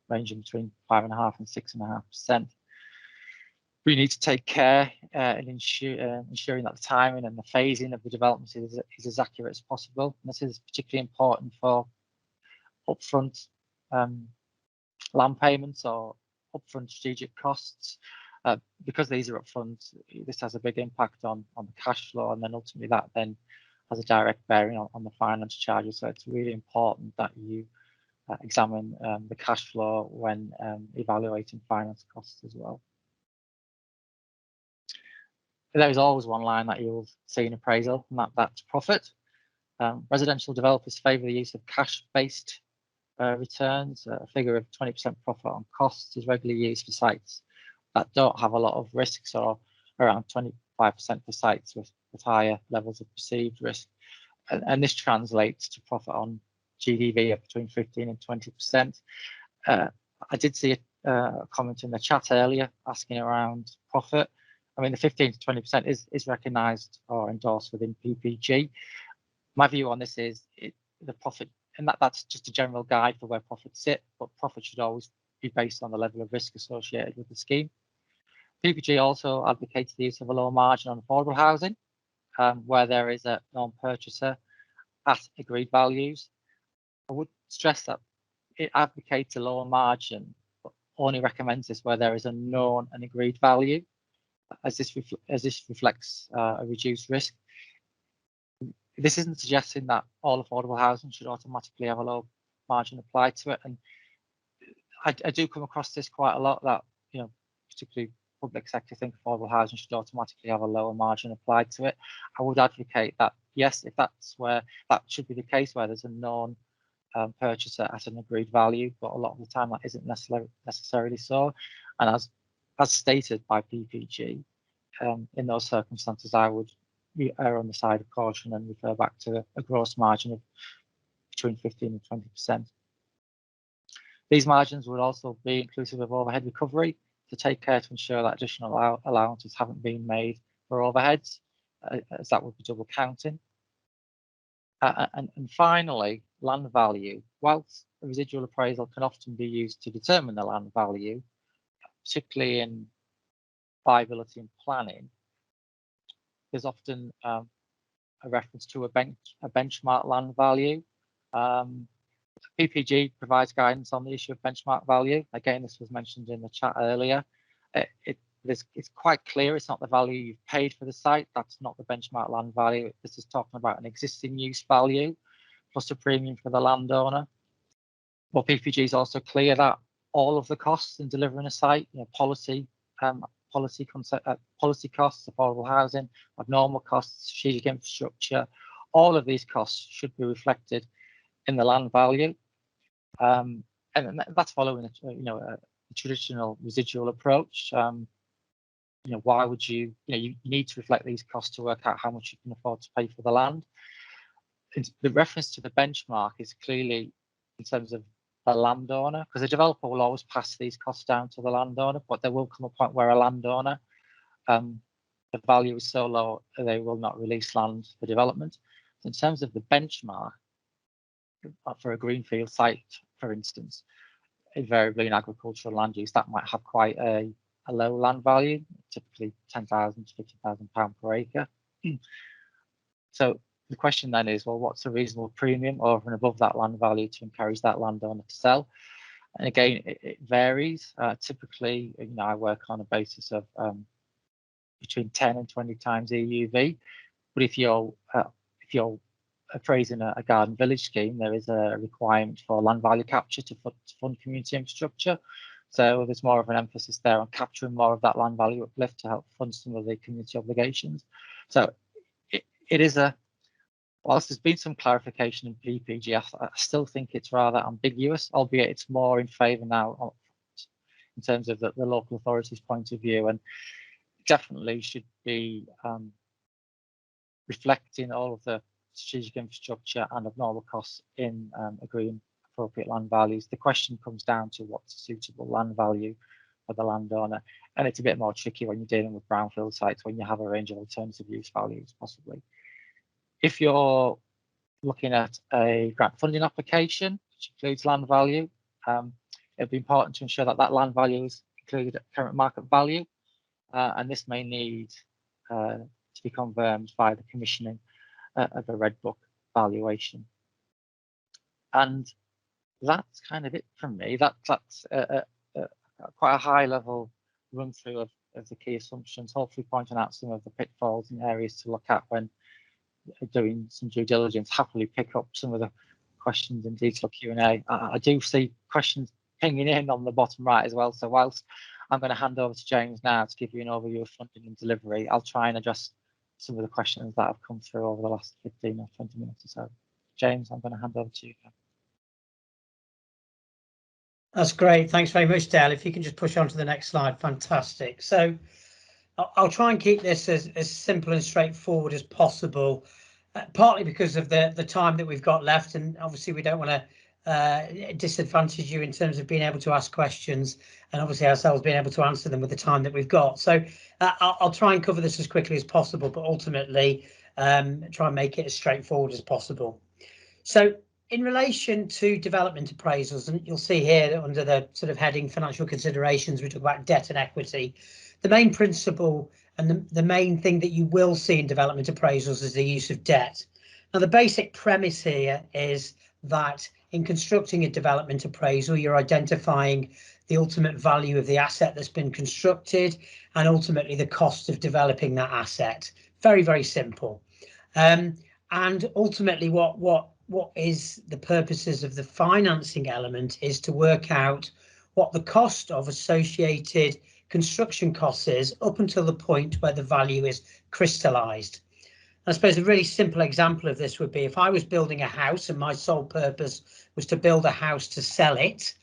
ranging between 5.5% and 6.5%. We need to take care in ensuring that the timing and the phasing of the development is as accurate as possible. And this is particularly important for upfront land payments or upfront strategic costs. Because these are upfront, this has a big impact on the cash flow, and then ultimately that then has a direct bearing on the finance charges. So it's really important that you examine the cash flow when evaluating finance costs as well. There is always one line that you'll see in appraisal, and that's profit. Residential developers favour the use of cash-based returns. A figure of 20% profit on costs is regularly used for sites that don't have a lot of risks, or around 25% for sites with higher levels of perceived risk. And this translates to profit on GDV of between 15 and 20%. I did see a comment in the chat earlier asking around profit. I mean, the 15 to 20% is recognised or endorsed within PPG. My view on this is the profit, and that's just a general guide for where profits sit, but profit should always be based on the level of risk associated with the scheme. PPG also advocates the use of a low margin on affordable housing, where there is a known purchaser at agreed values. I would stress that it advocates a lower margin, but only recommends this where there is a known and agreed value, as this reflects a reduced risk. This isn't suggesting that all affordable housing should automatically have a low margin applied to it, and I do come across this quite a lot, that particularly public sector think affordable housing should automatically have a lower margin applied to it. I would advocate that yes, if that's where that should be the case, where there's a known purchaser at an agreed value, but a lot of the time that isn't necessarily so. And as stated by PPG, in those circumstances, I would err on the side of caution and refer back to a gross margin of between 15 and 20%. These margins would also be inclusive of overhead recovery, to take care to ensure that additional allowances haven't been made for overheads, as that would be double counting. And finally, land value. Whilst a residual appraisal can often be used to determine the land value, particularly in viability and planning, there's often a reference to a benchmark land value. PPG provides guidance on the issue of benchmark value. Again, this was mentioned in the chat earlier. It's quite clear it's not the value you've paid for the site. That's not the benchmark land value. This is talking about an existing use value plus a premium for the landowner. But PPG is also clear that all of the costs in delivering a site, policy costs, affordable housing, abnormal costs, strategic infrastructure, all of these costs should be reflected in the land value, and that's following a traditional residual approach. Why would you need to reflect these costs to work out how much you can afford to pay for the land. And the reference to the benchmark is clearly in terms of the landowner, because the developer will always pass these costs down to the landowner, but there will come a point where a landowner, the value is so low they will not release land for development. So in terms of the benchmark, for a greenfield site, for instance, invariably in agricultural land use, that might have quite a low land value, typically £10,000 to £50,000 per acre. So the question then is, well, what's a reasonable premium over and above that land value to encourage that landowner to sell? And again, it varies. Typically, I work on a basis of between 10 and 20 times EUV. But if you're appraising a garden village scheme, there is a requirement for land value capture to fund community infrastructure. So there's more of an emphasis there on capturing more of that land value uplift to help fund some of the community obligations. So it is whilst there's been some clarification in PPG, I still think it's rather ambiguous, albeit it's more in favour now in terms of the local authorities' point of view, and definitely should be reflecting all of the strategic infrastructure and abnormal costs in agreeing appropriate land values. The question comes down to what's a suitable land value for the landowner, and it's a bit more tricky when you're dealing with brownfield sites when you have a range of alternative use values possibly. If you're looking at a grant funding application, which includes land value, it'll be important to ensure that that land value is included at current market value, and this may need to be confirmed by the commissioning of a Red Book valuation. And that's kind of it from me. That's quite a high level run through of the key assumptions, hopefully pointing out some of the pitfalls and areas to look at when doing some due diligence. Happily pick up some of the questions in detail Q&A. I do see questions pinging in on the bottom right as well. So whilst I'm going to hand over to James now to give you an overview of funding and delivery, I'll try and address some of the questions that have come through over the last 15 or 20 minutes or so. James, I'm going to hand over to you now.
That's great. Thanks very much, Dale. If you can just push on to the next slide, fantastic. So I'll try and keep this as simple and straightforward as possible, partly because of the time that we've got left, and obviously we don't want to disadvantage you in terms of being able to ask questions, and obviously ourselves being able to answer them with the time that we've got. So I'll try and cover this as quickly as possible, but ultimately try and make it as straightforward as possible. So in relation to development appraisals, and you'll see here that under the sort of heading financial considerations, we talk about debt and equity. The main principle and the main thing that you will see in development appraisals is the use of debt. Now, the basic premise here is that in constructing a development appraisal, you're identifying the ultimate value of the asset that's been constructed and ultimately the cost of developing that asset. Very, very simple. And ultimately what is the purposes of the financing element is to work out what the cost of associated construction costs is up until the point where the value is crystallized. I suppose a really simple example of this would be if I was building a house and my sole purpose was to build a house to sell it,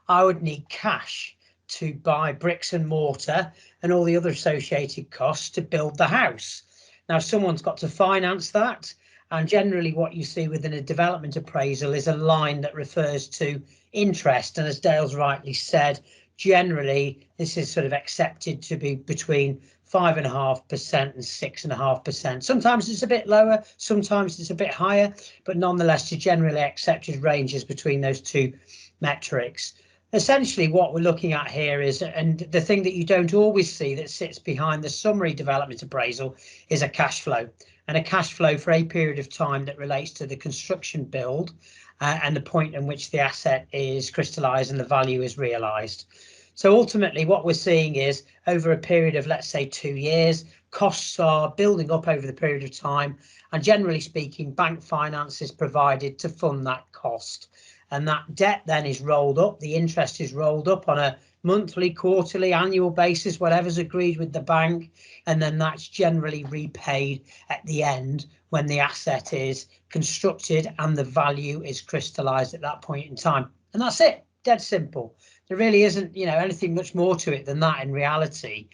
I would need cash to buy bricks and mortar and all the other associated costs to build the house. Now, someone's got to finance that. And generally what you see within a development appraisal is a line that refers to interest. And as Dale's rightly said, generally this is sort of accepted to be between 5.5% and 6.5%. Sometimes it's a bit lower, sometimes it's a bit higher, but nonetheless, the generally accepted ranges between those two metrics. Essentially what we're looking at here is, and the thing that you don't always see that sits behind the summary development appraisal, is a cash flow. And a cash flow for a period of time that relates to the construction build and the point in which the asset is crystallised and the value is realised. So ultimately what we're seeing is over a period of, let's say, 2 years, costs are building up over the period of time, and generally speaking, bank finance is provided to fund that cost. And that debt then is rolled up, the interest is rolled up on a monthly, quarterly, annual basis, whatever's agreed with the bank, and then that's generally repaid at the end when the asset is constructed and the value is crystallized at that point in time. And that's it, dead simple. There really isn't, anything much more to it than that in reality.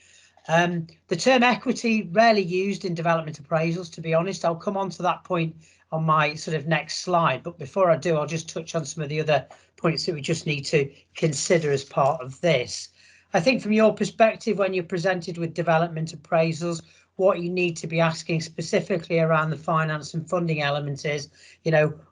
The term equity rarely used in development appraisals, to be honest. I'll come on to that point on my sort of next slide, but before I do, I'll just touch on some of the other points that we just need to consider as part of this. I think from your perspective, when you're presented with development appraisals, what you need to be asking specifically around the finance and funding element is,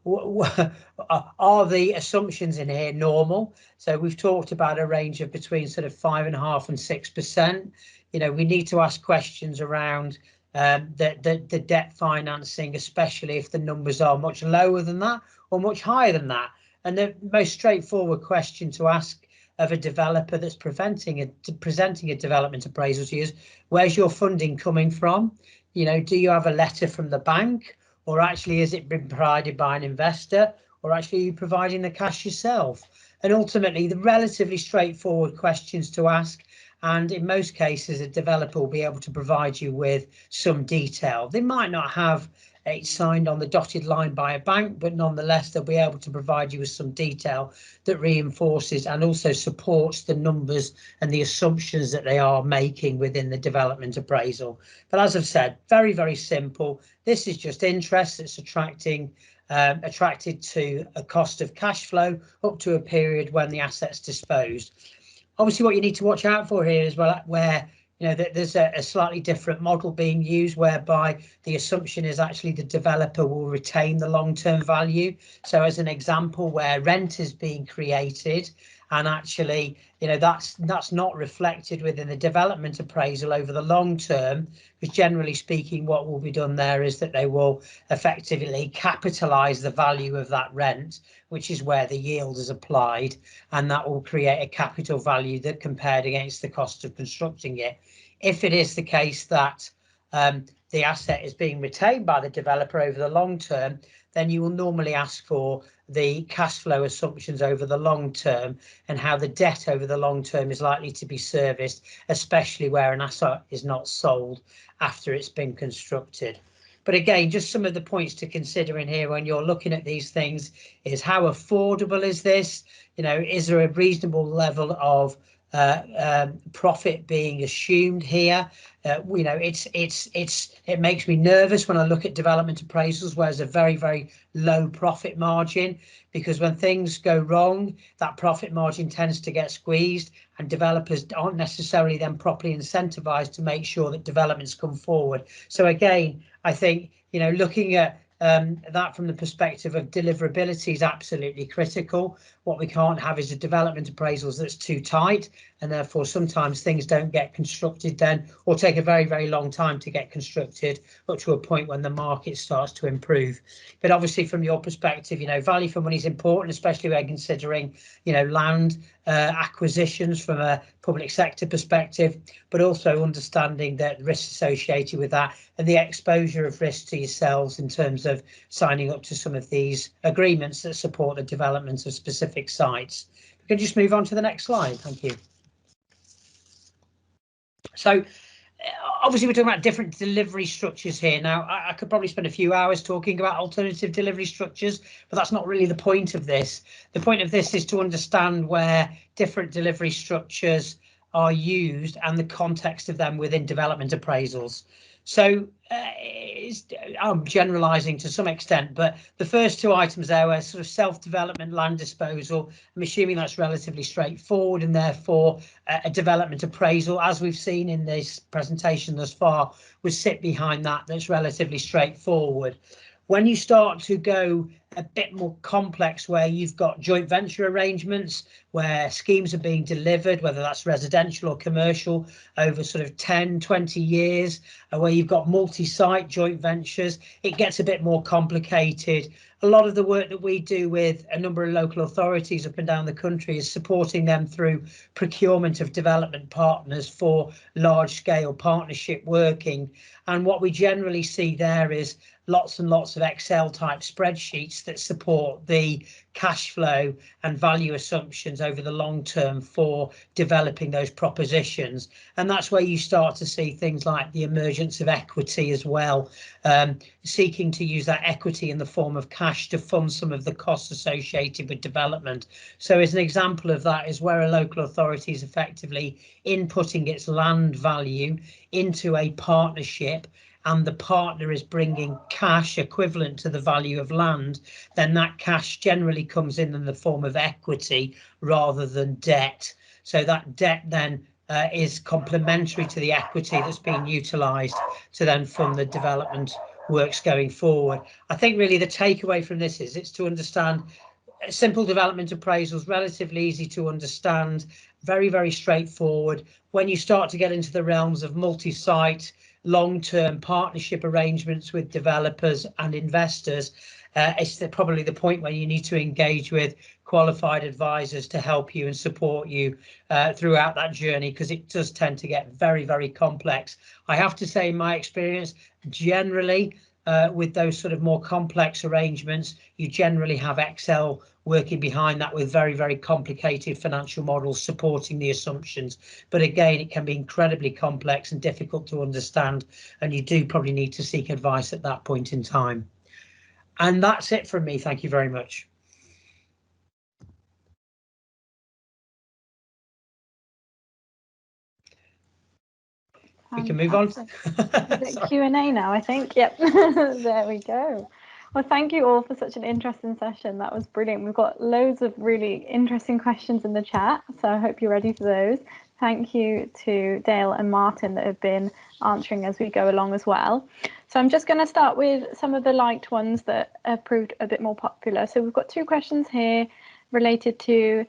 are the assumptions in here normal? So we've talked about a range of between sort of 5.5% and 6%. We need to ask questions around the debt financing, especially if the numbers are much lower than that or much higher than that. And the most straightforward question to ask of a developer that's presenting a development appraisal to you is, where's your funding coming from? You know, do you have a letter from the bank, or actually has it been provided by an investor, or actually are you providing the cash yourself? And ultimately, the relatively straightforward questions to ask. And in most cases, a developer will be able to provide you with some detail. They might not have it signed on the dotted line by a bank, but nonetheless, they'll be able to provide you with some detail that reinforces and also supports the numbers and the assumptions that they are making within the development appraisal. But as I've said, very, very simple. This is just interest that's attracted to a cost of cash flow up to a period when the asset's disposed. Obviously, what you need to watch out for here is where you know that there's a slightly different model being used, whereby the assumption is actually the developer will retain the long-term value. So as an example, where rent is being created, and actually, you know, that's not reflected within the development appraisal over the long term, because generally speaking, what will be done there is that they will effectively capitalise the value of that rent, which is where the yield is applied, and that will create a capital value that compared against the cost of constructing it. If it is the case that the asset is being retained by the developer over the long term, then you will normally ask for the cash flow assumptions over the long term and how the debt over the long term is likely to be serviced, especially where an asset is not sold after it's been constructed. But again, just some of the points to consider in here when you're looking at these things is, how affordable is this? You know, is there a reasonable level of profit being assumed here? You know, it makes me nervous when I look at development appraisals where there's a very, very low profit margin, because when things go wrong, that profit margin tends to get squeezed, and developers aren't necessarily then properly incentivized to make sure that developments come forward. So again, I think, you know, looking at that from the perspective of deliverability is absolutely critical. What we can't have is a development appraisals that's too tight, and therefore sometimes things don't get constructed then, or take a very, very long time to get constructed, up to a point when the market starts to improve. But obviously, from your perspective, you know, value for money is important, especially when considering, you know, land acquisitions from a public sector perspective, but also understanding that risks associated with that and the exposure of risk to yourselves in terms of signing up to some of these agreements that support the development of specific sites. We can just move on to the next slide. Thank you. So obviously, we're talking about different delivery structures here. Now, I could probably spend a few hours talking about alternative delivery structures, but that's not really the point of this. The point of this is to understand where different delivery structures are used and the context of them within development appraisals. So I'm generalizing to some extent, but the first two items there were sort of self-development land disposal. I'm assuming that's relatively straightforward, and therefore a development appraisal, as we've seen in this presentation thus far, would sit behind that. That's relatively straightforward. When you start to go a bit more complex, where you've got joint venture arrangements, where schemes are being delivered, whether that's residential or commercial, over sort of 10, 20 years, where you've got multi-site joint ventures, it gets a bit more complicated. A lot of the work that we do with a number of local authorities up and down the country is supporting them through procurement of development partners for large-scale partnership working. And what we generally see there is lots and lots of Excel type spreadsheets that support the cash flow and value assumptions over the long term for developing those propositions. And that's where you start to see things like the emergence of equity as well, seeking to use that equity in the form of cash to fund some of the costs associated with development. So as an example of that is where a local authority is effectively inputting its land value into a partnership, and the partner is bringing cash equivalent to the value of land, then that cash generally comes in the form of equity rather than debt. So that debt then is complementary to the equity that's being utilised to then fund the development works going forward. I think really the takeaway from this is it's to understand simple development appraisals, relatively easy to understand, very, very straightforward. When you start to get into the realms of multi-site, long-term partnership arrangements with developers and investors, it's probably the point where you need to engage with qualified advisors to help you and support you throughout that journey, because it does tend to get very, very complex. I have to say, in my experience, generally with those sort of more complex arrangements, you generally have Excel working behind that with very, very complicated financial models supporting the assumptions. But again, it can be incredibly complex and difficult to understand, and you do probably need to seek advice at that point in time. And that's it from me. Thank you very much. We can move on. Is
it Q&A now, I think? Yep. There we go. Well, thank you all for such an interesting session. That was brilliant. We've got loads of really interesting questions in the chat, so I hope you're ready for those. Thank you to Dale and Martin that have been answering as we go along as well. So I'm just going to start with some of the liked ones that have proved a bit more popular. So we've got 2 questions here related to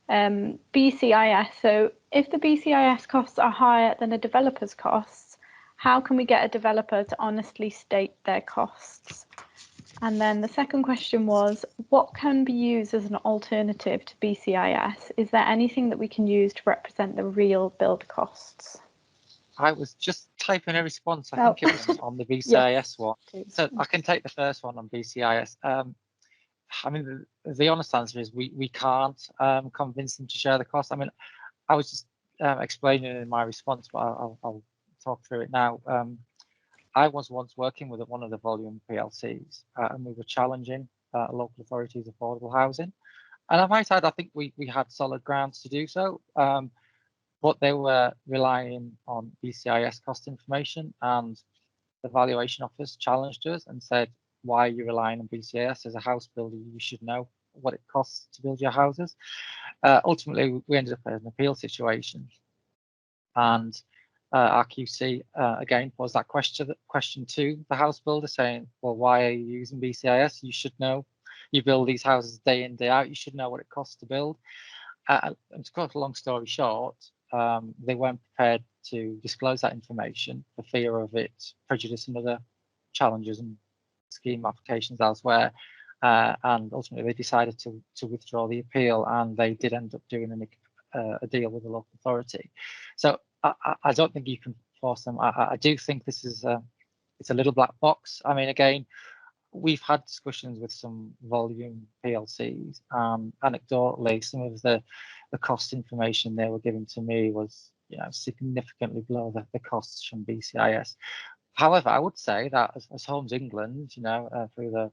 BCIS. So if the BCIS costs are higher than a developer's costs, how can we get a developer to honestly state their costs? And then the second question was, what can be used as an alternative to BCIS? Is there anything that we can use to represent the real build costs?
I was just typing a response. I think it was on the BCIS one. So I can take the first one on BCIS. I mean, the honest answer is we can't convince them to share the cost. I mean, I was just explaining in my response, but I'll talk through it now. I was once working with one of the volume PLCs, and we were challenging local authorities' affordable housing. And I might add, I think we had solid grounds to do so, but they were relying on BCIS cost information, and the valuation office challenged us and said, why are you relying on BCIS? As a house builder, you should know what it costs to build your houses. Ultimately, we ended up in an appeal situation, and our QC again posed that question to the house builder, saying, well, why are you using BCIS? You should know. You build these houses day in, day out. You should know what it costs to build. And to cut a long story short, they weren't prepared to disclose that information for fear of it prejudicing other challenges and scheme applications elsewhere. And ultimately, they decided to withdraw the appeal, and they did end up doing a deal with the local authority. So I don't think you can force them. I do think this is it's a little black box. I mean, again, we've had discussions with some volume PLCs. Anecdotally, some of the cost information they were giving to me was, significantly below the costs from BCIS. However, I would say that as Homes England, through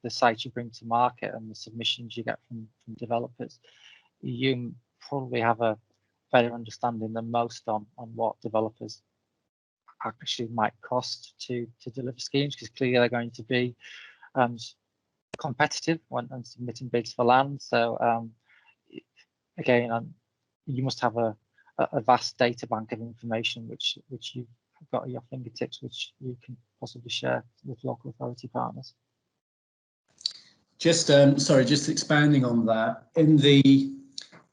the sites you bring to market and the submissions you get from developers, you probably have a better understanding than most on what developers actually might cost to deliver schemes, because clearly they're going to be competitive when submitting bids for land. So again, you must have a vast data bank of information which you've got at your fingertips, which you can possibly share with local authority partners.
Just expanding on that, in the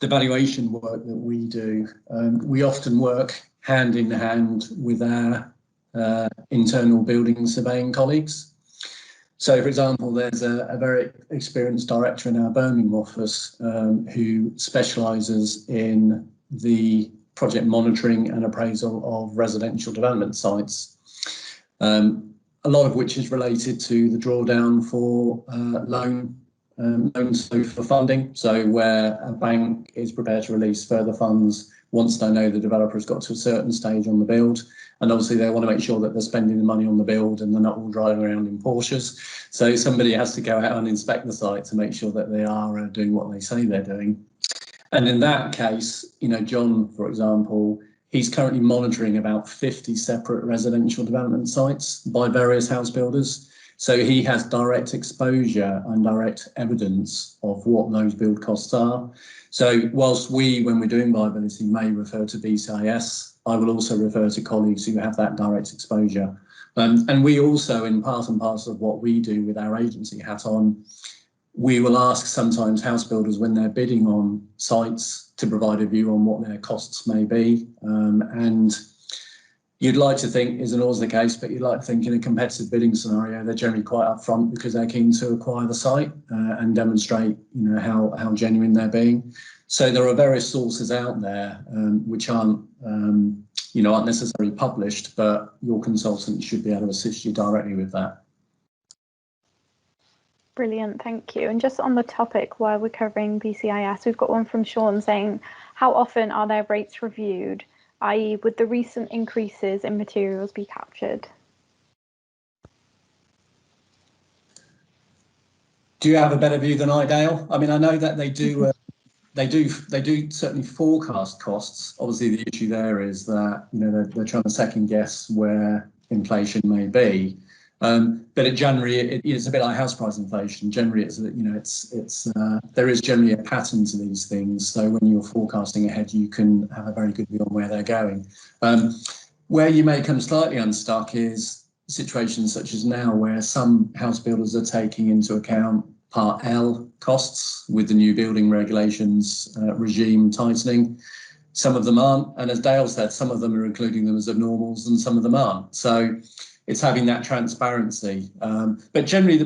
valuation work that we do, we often work hand in hand with our internal building surveying colleagues. So, for example, there's a very experienced director in our Birmingham office who specialises in the project monitoring and appraisal of residential development sites, a lot of which is related to the drawdown for loans for funding. So where a bank is prepared to release further funds once they know the developer has got to a certain stage on the build. And obviously they want to make sure that they're spending the money on the build and they're not all driving around in Porsches. So somebody has to go out and inspect the site to make sure that they are doing what they say they're doing. And in that case, John, for example, he's currently monitoring about 50 separate residential development sites by various house builders. So he has direct exposure and direct evidence of what those build costs are. So whilst we, when we're doing viability, may refer to BCIS, I will also refer to colleagues who have that direct exposure. And we also, in part and parcel of what we do with our agency hat on, we will ask sometimes house builders when they're bidding on sites to provide a view on what their costs may be. And you'd like to think isn't always the case, but you'd like to think in a competitive bidding scenario, they're generally quite upfront because they're keen to acquire the site and demonstrate, how genuine they're being. So there are various sources out there which aren't necessarily published, but your consultant should be able to assist you directly with that.
Brilliant, thank you. And just on the topic, while we're covering BCIS, we've got one from Sean saying, how often are their rates reviewed, i.e. would the recent increases in materials be captured?
Do you have a better view than I, Dale? I mean, I know that they do certainly forecast costs. Obviously, the issue there is that they're trying to second guess where inflation may be. But it's a bit like house price inflation. Generally, there is generally a pattern to these things. So when you're forecasting ahead, you can have a very good view on where they're going. Where you may come slightly unstuck is situations such as now, where some house builders are taking into account Part L costs with the new building regulations regime tightening. Some of them aren't, and as Dale said, some of them are including them as abnormals and some of them aren't. So it's having that transparency. But generally,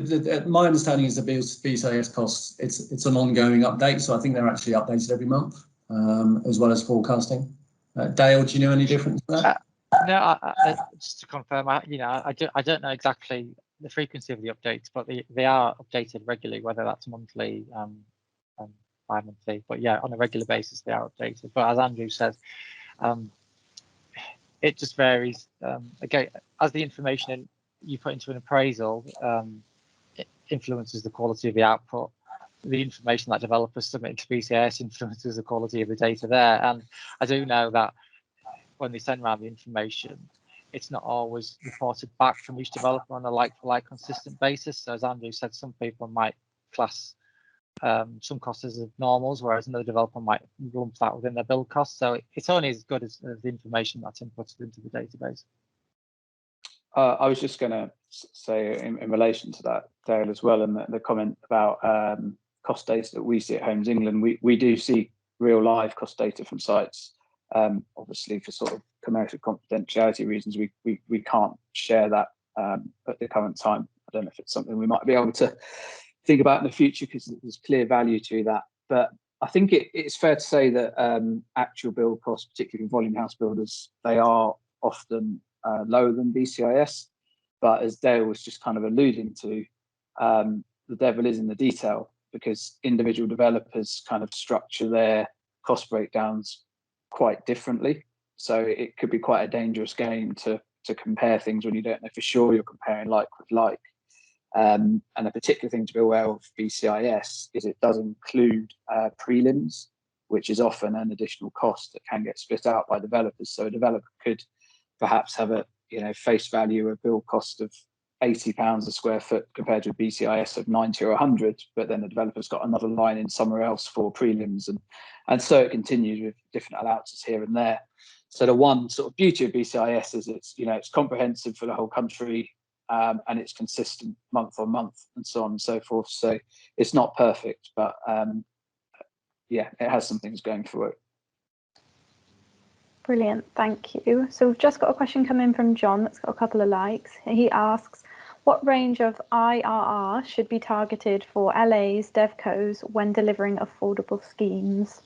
my understanding is the BCIS costs, it's an ongoing update. So I think they're actually updated every month, as well as forecasting. Dale, do you know any difference to that?
No, just to confirm, I don't know exactly the frequency of the updates, but they are updated regularly, whether that's monthly, bi-monthly. But yeah, on a regular basis, they are updated. But as Andrew says, it just varies. Again, as the information you put into an appraisal it influences the quality of the output. The information that developers submit to BCIS influences the quality of the data there. And I do know that when they send around the information, it's not always reported back from each developer on a like-for-like consistent basis. So as Andrew said, some people might class some costs as normals, whereas another developer might lump that within their build cost. So it's only as good as the information that's inputted into the database.
I was just going to say in relation to that, Dale, as well, and the comment about cost data that we see at Homes England, we do see real live cost data from sites. Obviously, for sort of commercial confidentiality reasons, we can't share that at the current time. I don't know if it's something we might be able to think about in the future, because there's clear value to that. But I think it's fair to say that actual build costs, particularly volume house builders, they are often lower than BCIS. But as Dale was just kind of alluding to, the devil is in the detail, because individual developers kind of structure their cost breakdowns quite differently. So it could be quite a dangerous game to compare things when you don't know for sure you're comparing like with like. And a particular thing to be aware of BCIS is it does include prelims, which is often an additional cost that can get split out by developers. So a developer could perhaps have a face value of build cost of £80 a square foot compared to a BCIS of 90 or 100, but then the developer's got another line in somewhere else for prelims, and so it continues with different allowances here and there. So the one sort of beauty of BCIS is it's comprehensive for the whole country, and it's consistent month on month and so on and so forth. So it's not perfect, but yeah, it has some things going for it.
Brilliant, thank you. So we've just got a question come in from John that's got a couple of likes. He asks, what range of IRR should be targeted for LAs, DevCos when delivering affordable schemes?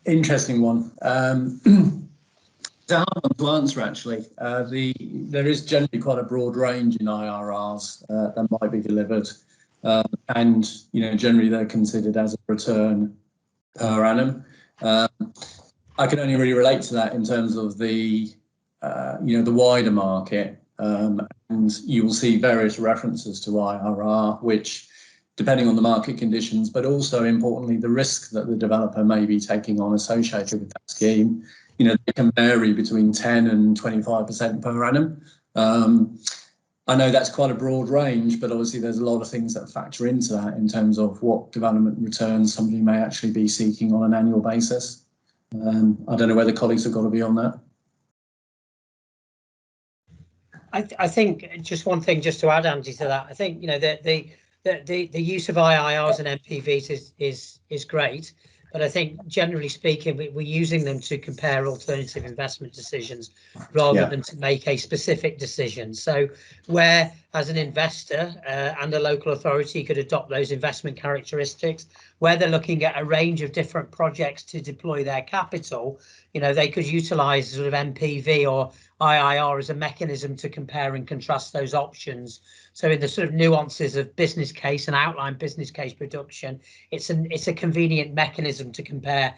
Interesting one. It's a hard one to answer, actually. There is generally quite a broad range in IRRs that might be delivered. And generally they're considered as a return per annum. I can only really relate to that in terms of the wider market, and you will see various references to IRR, which, depending on the market conditions, but also importantly the risk that the developer may be taking on associated with that scheme, they can vary between 10 and 25% per annum. I know that's quite a broad range, but obviously there's a lot of things that factor into that in terms of what development returns somebody may actually be seeking on an annual basis. I don't know whether colleagues have got to be on that.
I think just one thing, just to add, Andy, to that, I think the use of IRRs and MPVs is great. But I think generally speaking, we're using them to compare alternative investment decisions rather than to make a specific decision. So where as an investor and a local authority could adopt those investment characteristics, where they're looking at a range of different projects to deploy their capital, they could utilize sort of MPV or IIR as a mechanism to compare and contrast those options. So in the sort of nuances of business case and outline business case production, it's a convenient mechanism to compare,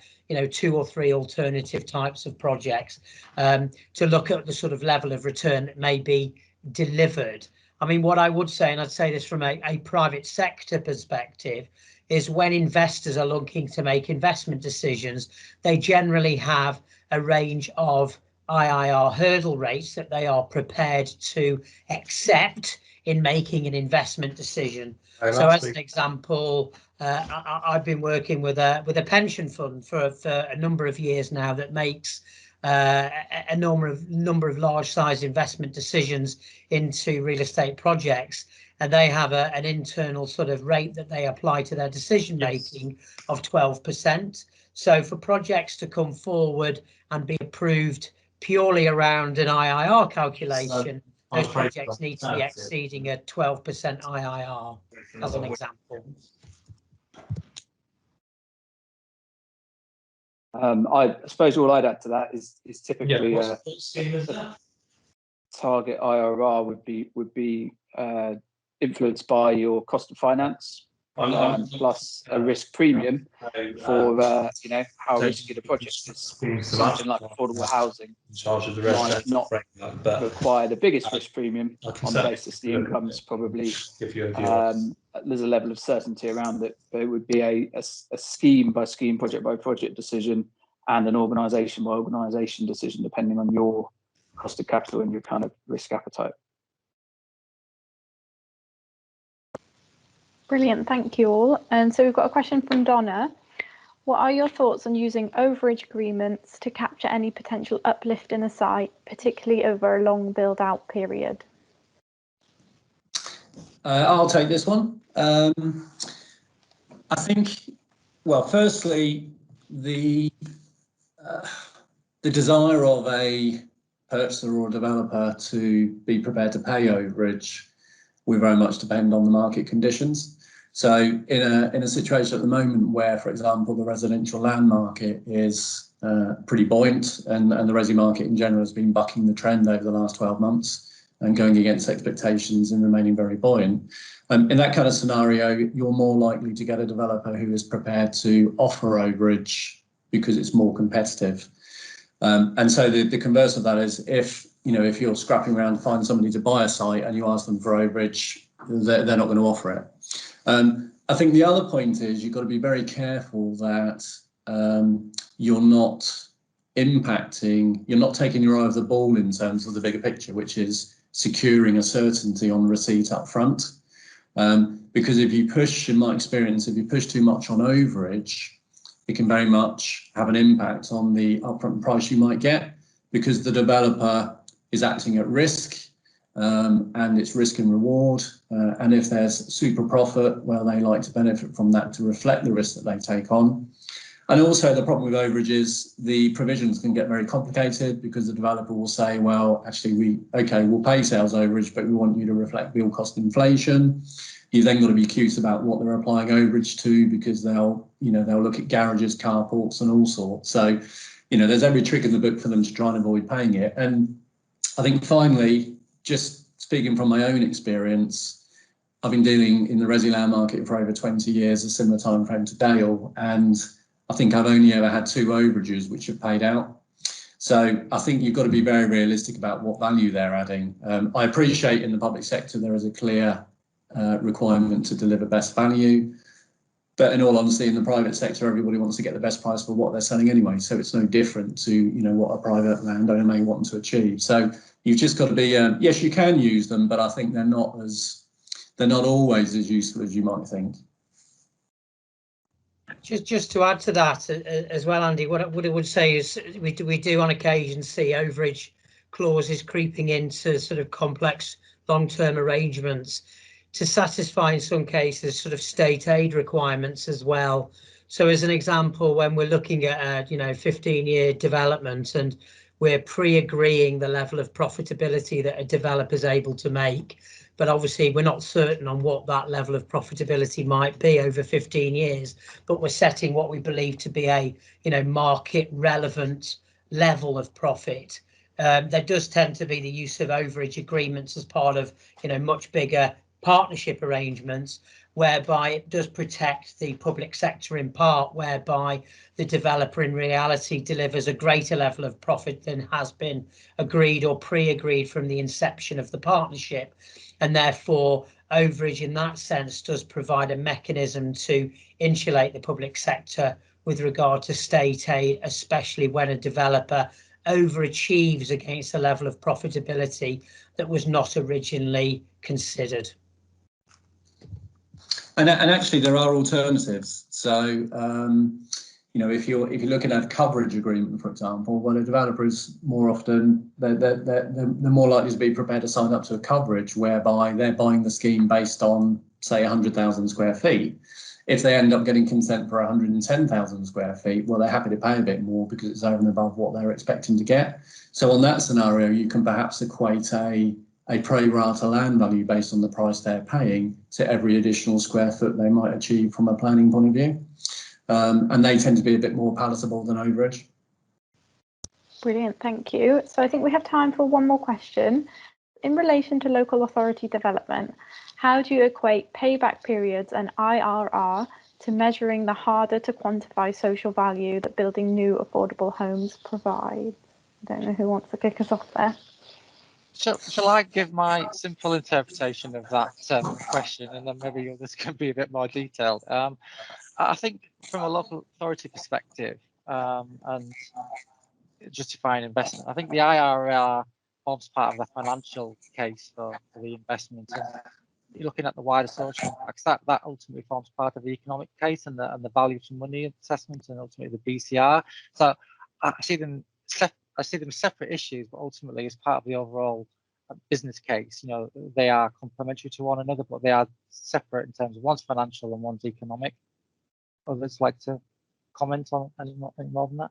2 or 3 alternative types of projects to look at the sort of level of return that may be delivered. I mean, what I would say, and I'd say this from a private sector perspective, is when investors are looking to make investment decisions, they generally have a range of IIR hurdle rates that they are prepared to accept in making an investment decision. So as an example, I've been working with a pension fund for a number of years now that makes a number of large size investment decisions into real estate projects, and they have an internal sort of rate that they apply to their decision making of 12%. So for projects to come forward and be approved purely around an IIR calculation, those projects need to be exceeding a 12% IIR, as an example.
I suppose all I'd add to that is typically target IRR would be influenced by your cost of finance plus a risk premium for how risky the project is. Something like affordable housing might not require the biggest risk premium on the basis the income's probably there's a level of certainty around it, but it would be a scheme by scheme, project by project decision and an organisation by organisation decision depending on your cost of capital and your kind of risk appetite.
Brilliant, thank you all. And so we've got a question from Donna. What are your thoughts on using overage agreements to capture any potential uplift in a site, particularly over a long build out period?
I'll take this one. I think, well, firstly, the desire of a purchaser or developer to be prepared to pay overage will very much depend on the market conditions. So in a situation at the moment where, for example, the residential land market is pretty buoyant and the resi market in general has been bucking the trend over the last 12 months and going against expectations and remaining very buoyant. In that kind of scenario, you're more likely to get a developer who is prepared to offer overage because it's more competitive. And so the converse of that is if you're scrapping around to find somebody to buy a site and you ask them for overage, they're not going to offer it. I think the other point is you've got to be very careful that you're not taking your eye off the ball in terms of the bigger picture, which is securing a certainty on receipt up front. Because if you push, in my experience, if you push too much on overage, it can very much have an impact on the upfront price you might get, because the developer is acting at risk, and it's risk and reward. And if there's super profit, well, they like to benefit from that to reflect the risk that they take on. And also the problem with overage is the provisions can get very complicated, because the developer will say, well, actually, we'll pay sales overage, but we want you to reflect build cost inflation. You've then got to be cute about what they're applying overage to, because they'll look at garages, carports and all sorts. So, there's every trick in the book for them to try and avoid paying it. And I think finally, just speaking from my own experience, I've been dealing in the resi land market for over 20 years, a similar time frame to Dale, and I think I've only ever had 2 overages which have paid out. So I think you've got to be very realistic about what value they're adding. I appreciate in the public sector there is a clear requirement to deliver best value, but in all honesty, in the private sector, everybody wants to get the best price for what they're selling anyway. So it's no different to what a private landowner may want to achieve. So you've just got to be yes, you can use them, but I think they're not always as useful as you might think.
Just to add to that as well, Andy, what I would say is we do on occasion see overage clauses creeping into sort of complex long-term arrangements to satisfy in some cases sort of state aid requirements as well. So as an example, when we're looking at a 15-year development and we're pre-agreeing the level of profitability that a developer is able to make, but obviously we're not certain on what that level of profitability might be over 15 years, but we're setting what we believe to be a market relevant level of profit. There does tend to be the use of overage agreements as part of much bigger partnership arrangements, whereby it does protect the public sector in part, whereby the developer in reality delivers a greater level of profit than has been agreed or pre-agreed from the inception of the partnership. And therefore, overage in that sense does provide a mechanism to insulate the public sector with regard to state aid, especially when a developer overachieves against a level of profitability that was not originally considered.
And actually, there are alternatives. So, if you're looking at a coverage agreement, for example, well, a developer is more often they're more likely to be prepared to sign up to a coverage whereby they're buying the scheme based on, say, 100,000 square feet. If they end up getting consent for 110,000 square feet, well, they're happy to pay a bit more because it's over and above what they're expecting to get. So on that scenario, you can perhaps equate a pro rata land value based on the price they're paying to every additional square foot they might achieve from a planning point of view. And they tend to be a bit more palatable than overage.
Brilliant, thank you. So I think we have time for one more question. In relation to local authority development, how do you equate payback periods and IRR to measuring the harder to quantify social value that building new affordable homes provides? I don't know who wants to kick us off there.
Shall I give my simple interpretation of that question, and then maybe others can be a bit more detailed? I think from a local authority perspective and justifying investment, I think the IRR forms part of the financial case for the investment. And you're looking at the wider social impacts, that ultimately forms part of the economic case and the value for money assessment and ultimately the BCR. So I see them separate issues, but ultimately as part of the overall business case, they are complementary to one another, but they are separate in terms of one's financial and one's economic. Others like to comment on any more than that?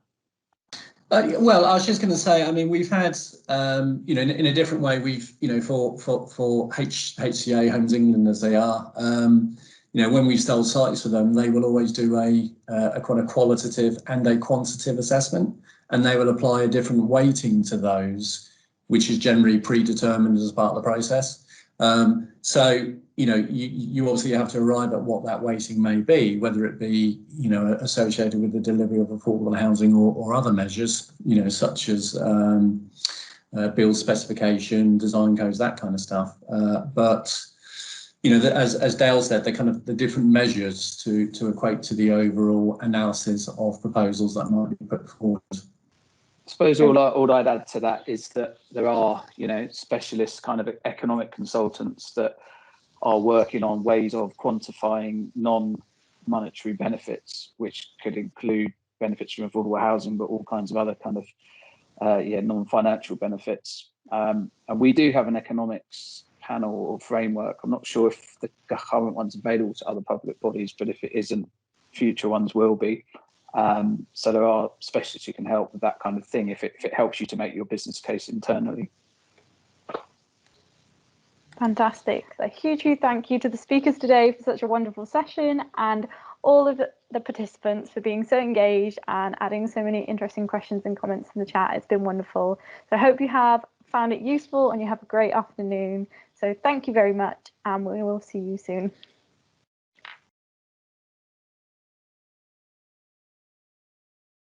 Well, I was just going to say, I mean, we've had, in a different way, we've, for HCA, Homes England as they are, when we sell sites for them, they will always do a quite a qualitative and a quantitative assessment, and they will apply a different weighting to those, which is generally predetermined as part of the process. So, you obviously have to arrive at what that weighting may be, whether it be, associated with the delivery of affordable housing or other measures, such as build specification, design codes, that kind of stuff. But, as Dale said, they're kind of the different measures to equate to the overall analysis of proposals that might be put forward.
I suppose all I'd add to that is that there are, specialist kind of economic consultants that are working on ways of quantifying non-monetary benefits, which could include benefits from affordable housing, but all kinds of other kind of non-financial benefits. And we do have an economics panel or framework. I'm not sure if the current one's available to other public bodies, but if it isn't, future ones will be. So there are specialists who can help with that kind of thing if it helps you to make your business case internally.
Fantastic. A huge thank you to the speakers today for such a wonderful session, and all of the participants for being so engaged and adding so many interesting questions and comments in the chat. It's been wonderful. So I hope you have found it useful and you have a great afternoon. So thank you very much, and we will see you soon.